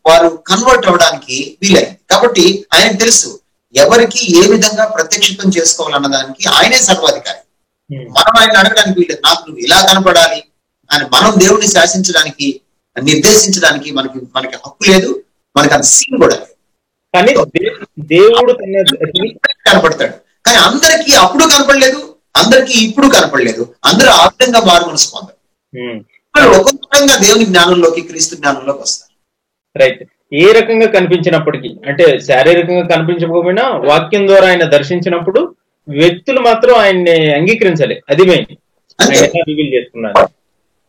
Speaker 2: వారు కన్వర్ట్ అవ్వడానికి వీలైంది. కాబట్టి ఆయన తెలుసు ఎవరికి ఏ విధంగా ప్రత్యక్షితం చేసుకోవాలన్న దానికి ఆయనే సర్వాధికారి. మనం ఆయన అడగడానికి వీలేదు. నాకు నువ్వు ఇలా కనపడాలి అని మనం దేవుడిని శాసించడానికి, నిర్దేశించడానికి మనకి హక్కు లేదు, మనకి అంత సీన్ కూడా లేదు.
Speaker 1: కానీ దేవుడు
Speaker 2: కనపడతాడు. కానీ అందరికీ అప్పుడు కనపడలేదు, అందరికీ ఇప్పుడు కనపడలేదు. అందరూ ఆ విధంగా మారుమనసు పొందారు. ఒక్కొక్కగా దేవుని జ్ఞానంలోకి, క్రీస్తు జ్ఞానంలోకి వస్తారు.
Speaker 1: రైట్. ఏ రకంగా కనిపించినప్పటికీ, అంటే శారీరకంగా కనిపించకపోయినా వాక్యం ద్వారా ఆయన దర్శించినప్పుడు వ్యక్తులు మాత్రం ఆయన్ని అంగీకరించాలి. అది మెయిన్. రివీల్ చేసుకున్నారు.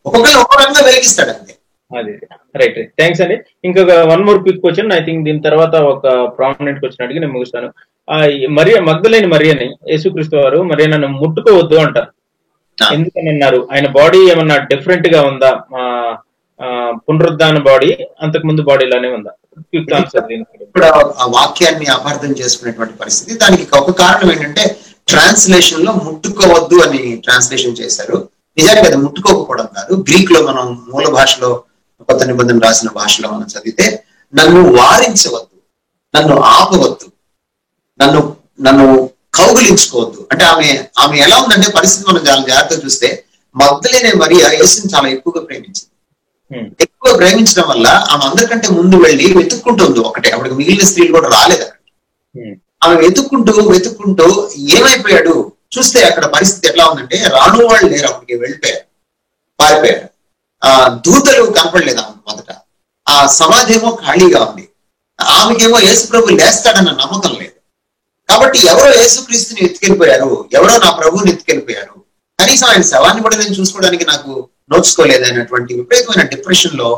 Speaker 2: ఒక్కొక్కరు ఒక్కొక్క రకంగా వెలిగిస్తాడు అంతే.
Speaker 1: అది రైట్. థ్యాంక్స్ అండి. ఇంకొక one more quick question. I think దీని తర్వాత ఒక ప్రామినెంట్ క్వశ్చన్ అడిగి నేను ముగిస్తాను. మగ్దలేని మరియని యేసుక్రీస్తు వారు మరి నన్ను ముట్టుకోవద్దు అంటారు. ఎందుకని అన్నారు? ఆయన బాడీ ఏమన్నా డిఫరెంట్ గా ఉందా? పునరుద్ధాన బాడీ అంతకు ముందు బాడీలానే ఉందా? Quick answer.
Speaker 2: ఇప్పుడు ఆ వాక్యాన్ని అపార్థం చేసుకునేటువంటి పరిస్థితి. దానికి ఒక కారణం ఏంటంటే ట్రాన్స్లేషన్ లో ముట్టుకోవద్దు అని ట్రాన్స్లేషన్ చేశారు. నిజానికి అది ముట్టుకోకపోవడం కాదు. గ్రీక్ లో మనం మూల భాషలో, కొత్త నిబంధన రాసిన భాషలో మనం చదివితే నన్ను వారించవద్దు, నన్ను ఆపవద్దు, నన్ను కౌగులించుకోవద్దు అంటే ఆమె ఎలా ఉందంటే పరిస్థితి మనం చాలా జాగ్రత్తగా చూస్తే మగ్దలేనే మరియ యేసుని చాలా ఎక్కువగా ప్రేమించింది. ఎక్కువ ప్రేమించడం వల్ల ఆమె అందరికంటే ముందు వెళ్ళి వెతుక్కుంటుంది. ఒకటే, అప్పటికి మిగిలిన స్త్రీలు కూడా రాలేదు అక్కడ. ఆమె వెతుక్కుంటూ ఏమైపోయాడు చూస్తే అక్కడ పరిస్థితి ఎట్లా ఉందంటే రాను వాళ్ళు లేరు, అప్పటికి వెళ్ళిపోయారు, పారిపోయారు. దూతలు కనపడలేదు ఆమె మొదట. ఆ సమాధి ఏమో ఖాళీగా ఉంది. ఆమెకేమో యేసు ప్రభు లేస్తాడన్న నమ్మకం లేదు. కాబట్టి ఎవరో యేసుక్రీస్తుని ఎత్తుకెళ్ళిపోయారు, ఎవరో నా ప్రభువుని ఎత్తుకెళ్ళిపోయారు, కనీసం ఆయన శవాన్ని కూడా నేను చూసుకోవడానికి నాకు నోచుకోలేదు అనేటువంటి విపరీతమైన డిప్రెషన్ లో,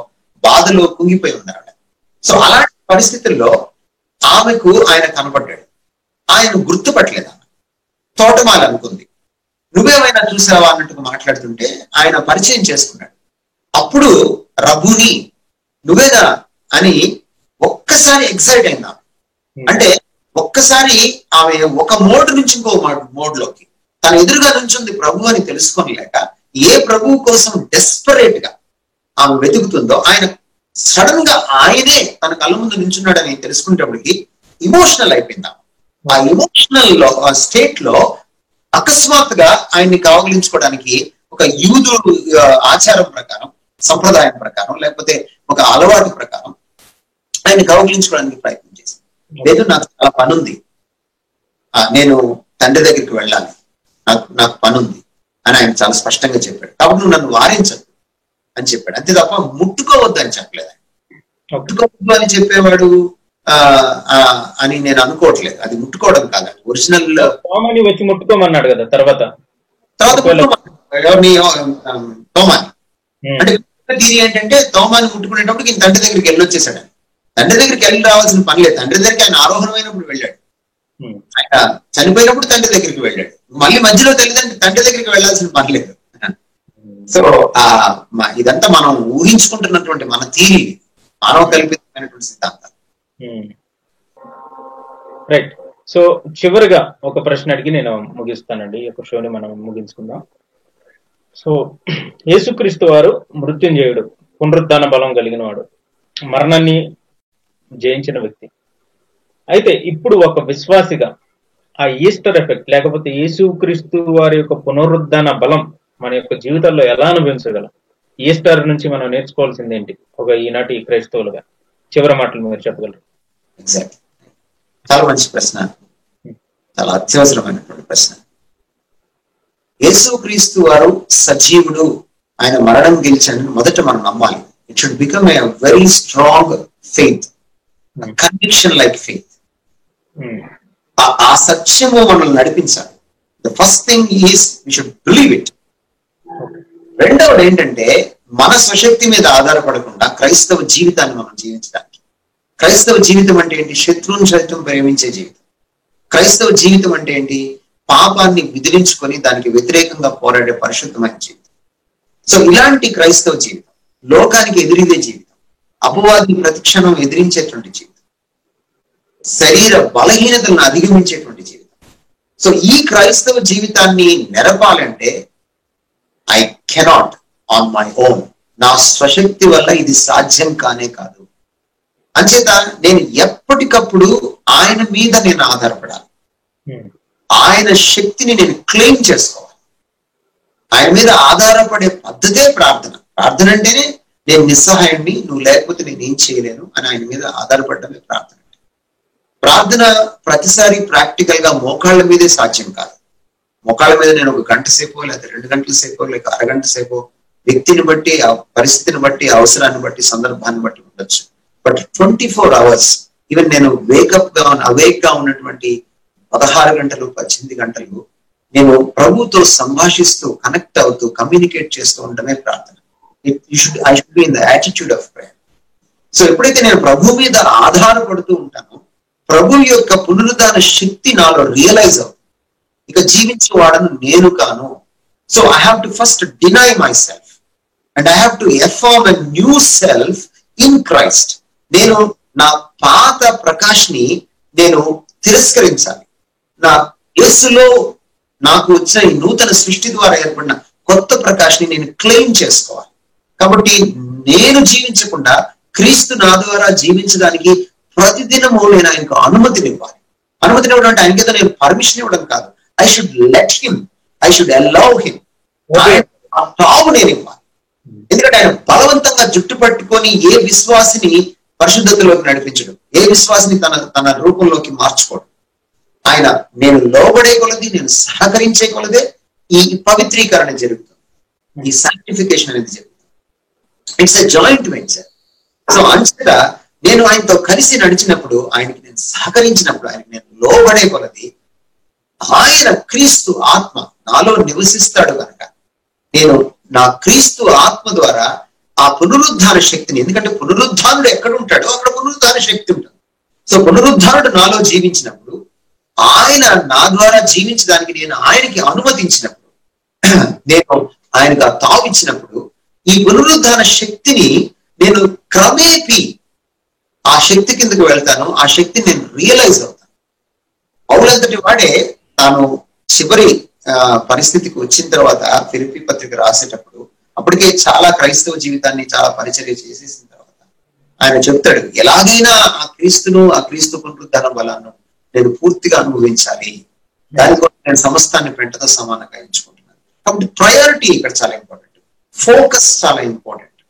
Speaker 2: బాధలో కుంగిపోయి ఉన్నారు. సో అలాంటి పరిస్థితుల్లో ఆమెకు ఆయన కనపడ్డాడు. ఆయన గుర్తుపట్టలేదు. ఆమె తోటమాలి అనుకుంది. నువ్వేమైనా చూసావా అన్నట్టుగా మాట్లాడుతుంటే ఆయన పరిచయం చేసుకున్నాడు. అప్పుడు రబూని నువ్వేనా అని ఒక్కసారి ఎక్సైట్ అయిందా. అంటే ఒక్కసారి ఆమె ఒక మోడ్ నుంచి ఇంకో మోడ్ లోకి, తన ఎదురుగా నుంచింది ప్రభు అని తెలుసుకోలేక ఏ ప్రభువు కోసం డెస్పరేట్ గా ఆమె వెతుకుతుందో ఆయన సడన్ గా ఆయనే తన కళ్ళ ముందు నించున్నాడని తెలుసుకునేటప్పటికి ఇమోషనల్ అయిపోయింది. ఆ ఇమోషనల్ స్టేట్ లో అకస్మాత్తుగా ఆయన్ని కౌగిలించుకోవడానికి ఒక యూదు ఆచారం ప్రకారం, సంప్రదాయం ప్రకారం, లేకపోతే ఒక అలవాటు ప్రకారం ఆయన కౌగిలించుకోవడానికి ప్రయత్నం చేసింది. లేదు, నాకు చాలా పని ఉంది, నేను తండ్రి దగ్గరికి వెళ్ళాలి, నాకు పని ఉంది అని ఆయన చాలా స్పష్టంగా చెప్పాడు. కాబట్టి నువ్వు నన్ను వారించదు అని చెప్పాడు. అంతే తప్ప ముట్టుకోవద్దు అని చెప్పలేదు. ముట్టుకోవద్దు అని చెప్పేవాడు అని నేను అనుకోవట్లేదు. అది ముట్టుకోవడం కాదు, ఒరిజినల్
Speaker 1: వచ్చి ముట్టుకోమన్నాడు కదా తర్వాత
Speaker 2: ఎవరిని, తోమాని. అంటే ఏంటంటే తోమాని ముట్టుకునేటప్పుడు ఈయన తండ్రి దగ్గరికి వెళ్ళొచ్చేసాడు. తండ్రి దగ్గరికి వెళ్ళి రావాల్సిన పని లేదు. తండ్రి దగ్గరికి ఆయన ఆరోహణమైనప్పుడు వెళ్ళాడు, ఆయన చనిపోయినప్పుడు తండ్రి దగ్గరికి వెళ్ళాడు, మళ్ళీ మధ్యలో తండ్రి దగ్గరికి వెళ్ళాల్సిన పని లేదు. సో ఇదంతా మనం ఊహించుకుంటున్నటువంటి మన థియరీ, మానవ కల్పితమైనటువంటి సిద్ధాంతాలు.
Speaker 1: రైట్. సో చివరిగా ఒక ప్రశ్న అడిగి నేను ముగిస్తానండి, ఈ యొక్క షోని మనం ముగించుకుందాం. సో యేసుక్రీస్తు వారు మృత్యుంజయుడు, పునరుద్ధాన బలం కలిగిన వాడు, మరణాన్ని జయించిన వ్యక్తి. అయితే ఇప్పుడు ఒక విశ్వాసిగా ఆ ఈస్టర్ ఎఫెక్ట్ లేకపోతే యేసుక్రీస్తు వారి యొక్క పునరుద్ధాన బలం మన యొక్క జీవితాల్లో ఎలా అనుభవించగలం? ఈస్టర్ నుంచి మనం నేర్చుకోవాల్సింది ఏంటి ఒక ఈనాటి క్రైస్తవులుగా? చివరి మాటలు మీరు చెప్పగలరు?
Speaker 2: చాలా మంచి ప్రశ్న, చాలా అత్యవసరమైనటువంటి ప్రశ్న. యేసుక్రీస్తు వారు సజీవుడు, ఆయన మరణం గెలిచాడని మొదట మనం నమ్మాలి. It should become a very strong faith, conviction like faith. ఆ సత్యము మనల్ని నడిపించాలి. The first thing is we should believe it. రెండవది ఏంటంటే మన స్వశక్తి మీద ఆధారపడకుండా క్రైస్తవ జీవితాన్ని మనం జీవించడానికి. క్రైస్తవ జీవితం అంటే ఏంటి? శత్రువుని సైతం ప్రేమించే జీవితం. క్రైస్తవ జీవితం అంటే ఏంటి? పాపాన్ని విదిలించుకొని దానికి వ్యతిరేకంగా పోరాడే పరిశుద్ధమైన జీవితం. సో ఇలాంటి క్రైస్తవ జీవితం, లోకానికి ఎదిరిదే జీవితం, అపవాదిని ప్రతిక్షణం ఎదిరించేటువంటి జీవితం, శరీర బలహీనతలను అధిగమించేటువంటి జీవితం. సో ఈ క్రైస్తవ జీవితాన్ని నెరపాలంటే I cannot on my own, నా స్వశక్తి వల్ల ఇది సాధ్యం కానే కాదు. అంచేత నేను ఎప్పటికప్పుడు ఆయన మీద నేను ఆధారపడాలి, ఆయన శక్తిని నేను క్లెయిమ్ చేసుకోవాలి. ఆయన మీద ఆధారపడే పద్ధతే ప్రార్థన. ప్రార్థన అంటేనే నేను నిస్సహాయాన్ని, నువ్వు లేకపోతే నేను ఏం చేయలేను అని ఆయన మీద ఆధారపడటమే ప్రార్థన. ప్రార్థన ప్రతిసారి ప్రాక్టికల్ గా మోకాళ్ళ మీదే సాధ్యం కాదు. మోకాళ్ళ మీద నేను ఒక గంట సేపో లేకపోతే 2 గంటల సేపో లేక అరగంట సేపో, వ్యక్తిని బట్టి, ఆ పరిస్థితిని బట్టి, అవసరాన్ని బట్టి, సందర్భాన్ని బట్టి ఉండొచ్చు. బట్ 24 hours ఈవెన్ నేను అవేక్ గా ఉన్నటువంటి 16 గంటలు 18 గంటలు నేను ప్రభుతో సంభాషిస్తూ, కనెక్ట్ అవుతూ, కమ్యూనికేట్ చేస్తూ ఉండడమే ప్రార్థన. I should be in the attitude of prayer. So ఎప్పుడైతే నేను ప్రభు మీద ఆధారపడుతూ ఉంటానో, ప్రభు యొక్క పునరుద్ధాన శక్తి నాలో రియలైజ్ అవుతుంది. ఇక జీవించేవాడను నేను కాను. So I have to first deny myself and I have to affirm a new self in Christ. నేను నా పాత ప్రకాష్ని నేను తిరస్కరించాలి. నా యేసులో నాకు వచ్చిన ఈ నూతన సృష్టి ద్వారా ఏర్పడిన కొత్త ప్రకాష్ని నేను క్లెయిమ్ చేసుకోవాలి. కాబట్టి నేను జీవించకుండా క్రీస్తు నా ద్వారా జీవించడానికి ప్రతిదినము నేను ఆయనకు అనుమతినివ్వాలి. అనుమతినివ్వడం అంటే ఆయనకేదో నేను పర్మిషన్ ఇవ్వడం కాదు. I should let him, I should allow him. ఆ తావు నేను ఇవ్వాలి. ఎందుకంటే ఆయన బలవంతంగా జుట్టు పట్టుకొని ఏ విశ్వాసిని పరిశుద్ధతలోకి నడిపించడం, ఏ విశ్వాసిని తన రూపంలోకి మార్చుకోవడం. ఆయన నేను లోబడే కొలది, నేను సహకరించే కొలదే ఈ పవిత్రీకరణ జరుగుతుంది, ఈ సాంక్టిఫికేషన్ అనేది జరుగుతుంది. It's a joint venture. So అంచేత నేను ఆయనతో కలిసి నడిచినప్పుడు, ఆయనకి నేను సహకరించినప్పుడు, ఆయనకి నేను లోబడే కొలది ఆయన క్రీస్తు ఆత్మ నాలో నివసిస్తాడు కనుక నేను నా క్రీస్తు ఆత్మ ద్వారా ఆ పునరుద్ధాన శక్తిని, ఎందుకంటే పునరుద్ధానుడు ఎక్కడ ఉంటాడో అక్కడ పునరుద్ధాన శక్తి ఉంటుంది. సో పునరుద్ధానుడు నాలో జీవించినప్పుడు, ఆయన నా ద్వారా జీవించడానికి నేను ఆయనకి అనుమతించినప్పుడు, నేను ఆయనకు ఆ తావిచ్చినప్పుడు, ఈ పునరుద్ధాన శక్తిని నేను క్రమేపీ ఆ శక్తి కిందకు వెళ్తాను. ఆ శక్తిని నేను రియలైజ్ అవుతాను. పౌలంతటి వాడే తాను చివరి పరిస్థితికి వచ్చిన తర్వాత ఫిలిప్పీ పత్రిక రాసేటప్పుడు, అప్పటికే చాలా క్రైస్తవ జీవితాన్ని చాలా పరిచర్య చేసేసిన తర్వాత ఆయన చెప్తాడు, ఎలాగైనా ఆ క్రీస్తును, ఆ క్రీస్తు పునరుద్ధాన బలాన్ని నేను పూర్తిగా అనుభవించాలి, దానికోసం నేను సమస్తాన్ని పెంటతో సమానంగా ఎంచుకుంటున్నాను. కాబట్టి ప్రయారిటీ ఇక్కడ చాలా ఇంపార్టెంట్, ఫోకస్ చాలా ఇంపార్టెంట్,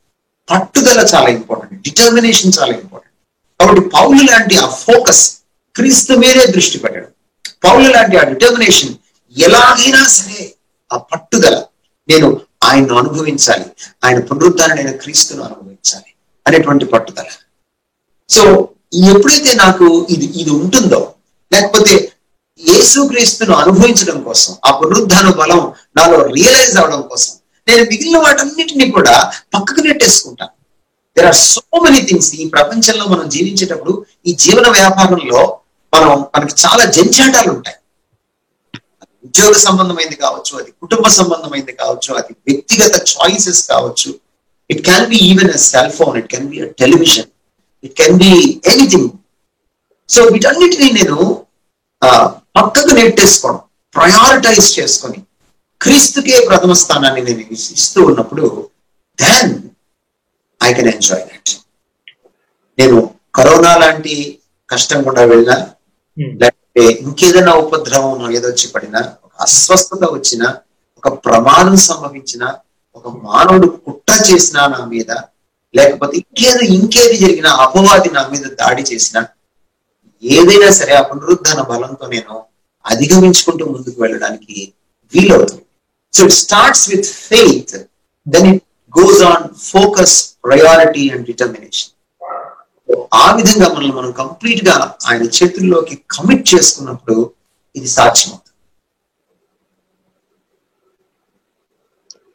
Speaker 2: పట్టుదల చాలా ఇంపార్టెంట్, డిటర్మినేషన్ చాలా ఇంపార్టెంట్. కాబట్టి పౌలు లాంటి ఆ ఫోకస్ క్రీస్తు మీదే దృష్టి పెట్టడం, పౌలు లాంటి ఆ డిటర్మినేషన్, ఎలాగైనా సరే ఆ పట్టుదల, నేను ఆయన్ను అనుభవించాలి, ఆయన పునరుద్ధారణ క్రీస్తును అనుభవించాలి అనేటువంటి పట్టుదల. సో ఎప్పుడైతే నాకు ఇది ఉంటుందో, లేకపోతే యేసుక్రీస్తును అనుభవించడం కోసం, ఆ పునరుద్ధాన బలం నాలో రియలైజ్ అవడం కోసం నేను మిగిలిన వాటన్నిటిని కూడా పక్కకు నెట్టేసుకుంటాను. There are so many things. ఈ ప్రపంచంలో మనం జీవించేటప్పుడు ఈ జీవన వ్యాపారంలో మనకి చాలా జంజాటాలు ఉంటాయి. ఉద్యోగ సంబంధమైంది కావచ్చు, అది కుటుంబ సంబంధమైంది కావచ్చు, అది వ్యక్తిగత చాయిసెస్ కావచ్చు. It can be even a cell phone, it can be a television, it can be anything. So వీటన్నిటినీ నేను పక్కకు నెట్టేసుకోవడం, ప్రయారిటైజ్ చేసుకొని క్రీస్తుకే ప్రథమ స్థానాన్ని నేను ఇస్తూ ఉన్నప్పుడు then I can enjoy that. నేను కరోనా లాంటి కష్టం కూడా వెళ్ళినా, లేకపోతే ఇంకేదైనా ఉపద్రవం ఏదొచ్చి పడినా, ఒక అస్వస్థత వచ్చినా, ఒక ప్రమాదం సంభవించిన, ఒక మానవుడు కుట్ర చేసినా నా మీద, లేకపోతే ఇంకేది జరిగినా, అపవాది నా మీద దాడి చేసినా, ఏదైనా సరే ఆ పునరుద్ధాన బలంతో నేను అధిగమించుకుంటూ ముందుకు వెళ్ళడానికి వీలవుతుంది. So it starts with faith, then it goes on focus, priority and determination. ఆ విధంగా మనం కంప్లీట్ గా ఆయన చేతుల్లోకి కమిట్ చేసుకున్నప్పుడు ఇది సాధ్యమవుతుంది.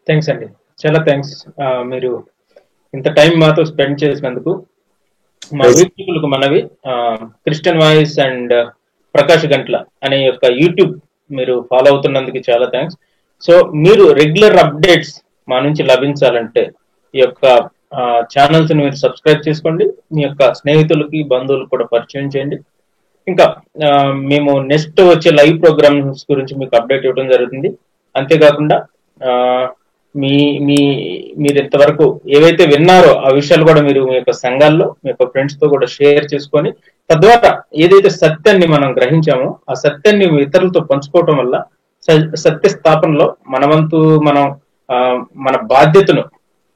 Speaker 1: థ్యాంక్స్ అండి, చాలా థ్యాంక్స్. మీరు ఇంత టైం మాతో స్పెండ్ చేసినందుకు. మా వీక్షకులకు మనవి, క్రిస్టియన్ వాయిస్ అండ్ ప్రకాష్ గంట్ల అనే యొక్క యూట్యూబ్ మీరు ఫాలో అవుతున్నందుకు చాలా థ్యాంక్స్. సో మీరు రెగ్యులర్ అప్డేట్స్ మా నుంచి లభించాలంటే ఈ యొక్క ఛానల్స్ మీరు సబ్స్క్రైబ్ చేసుకోండి. మీ యొక్క స్నేహితులకి, బంధువులకు కూడా పరిచయం చేయండి. ఇంకా మేము నెక్స్ట్ వచ్చే లైవ్ ప్రోగ్రామ్స్ గురించి మీకు అప్డేట్ ఇవ్వడం జరుగుతుంది. అంతేకాకుండా మీరు ఇంతవరకు ఏవైతే విన్నారో ఆ విషయాలు కూడా మీరు మీ యొక్క సంఘాల్లో, మీ యొక్క ఫ్రెండ్స్ తో కూడా షేర్ చేసుకొని, తద్వారా ఏదైతే సత్యాన్ని మనం గ్రహించామో ఆ సత్యాన్ని ఇతరులతో పంచుకోవటం వల్ల సత్య స్థాపనలో మనం మన బాధ్యతను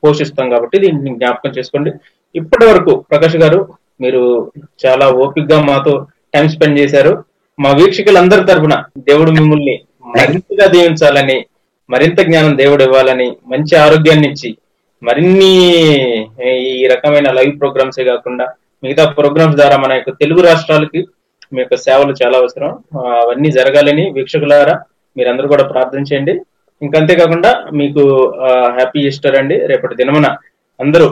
Speaker 1: పోషిస్తాం. కాబట్టి దీన్ని జ్ఞాపకం చేసుకోండి. ఇప్పటి వరకు ప్రకాష్ గారు మీరు చాలా ఓపికగా మాతో టైం స్పెండ్ చేశారు. మా వీక్షకులందరి తరఫున దేవుడు మిమ్మల్ని మరింతగా దీవించాలని, మరింత జ్ఞానం దేవుడు ఇవ్వాలని, మంచి ఆరోగ్యాన్ని ఇచ్చి, మరిన్ని ఈ రకమైన లైవ్ ప్రోగ్రామ్సే కాకుండా మిగతా ప్రోగ్రామ్స్ ద్వారా మన యొక్క తెలుగు రాష్ట్రాలకి మీ యొక్క సేవలు చాలా అవసరం. అవన్నీ జరగాలని వీక్షకులారా మీరందరూ కూడా ప్రార్థన చేయండి. ఇంకంతేకాకుండా మీకు హ్యాపీ ఈస్టర్ అండి. రేపటి దినమున అందరూ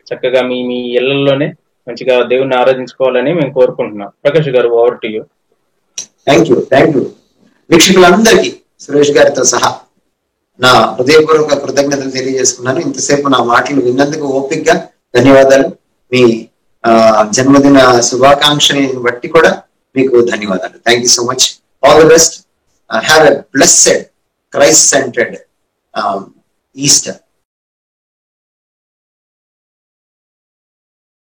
Speaker 1: చక్కగా మీ ఇళ్లలోనే మంచిగా దేవుణ్ణి ఆరాధించుకోవాలని మేము కోరుకుంటున్నాం. Prakash garu, over to you.
Speaker 2: Thank you. వీక్షకులందరికీ సురేష్ గారితో సహా నా హృదయపూర్వక కృతజ్ఞతలు తెలియజేసుకున్నాను. ఇంతసేపు నా మాటలు విన్నందుకు ఓపికగా ధన్యవాదాలు. మీ జన్మదిన శుభాకాంక్షలను బట్టి కూడా మీకు ధన్యవాదాలు. Thank you so much. All the best. Have a blessed, Christ centred Easter.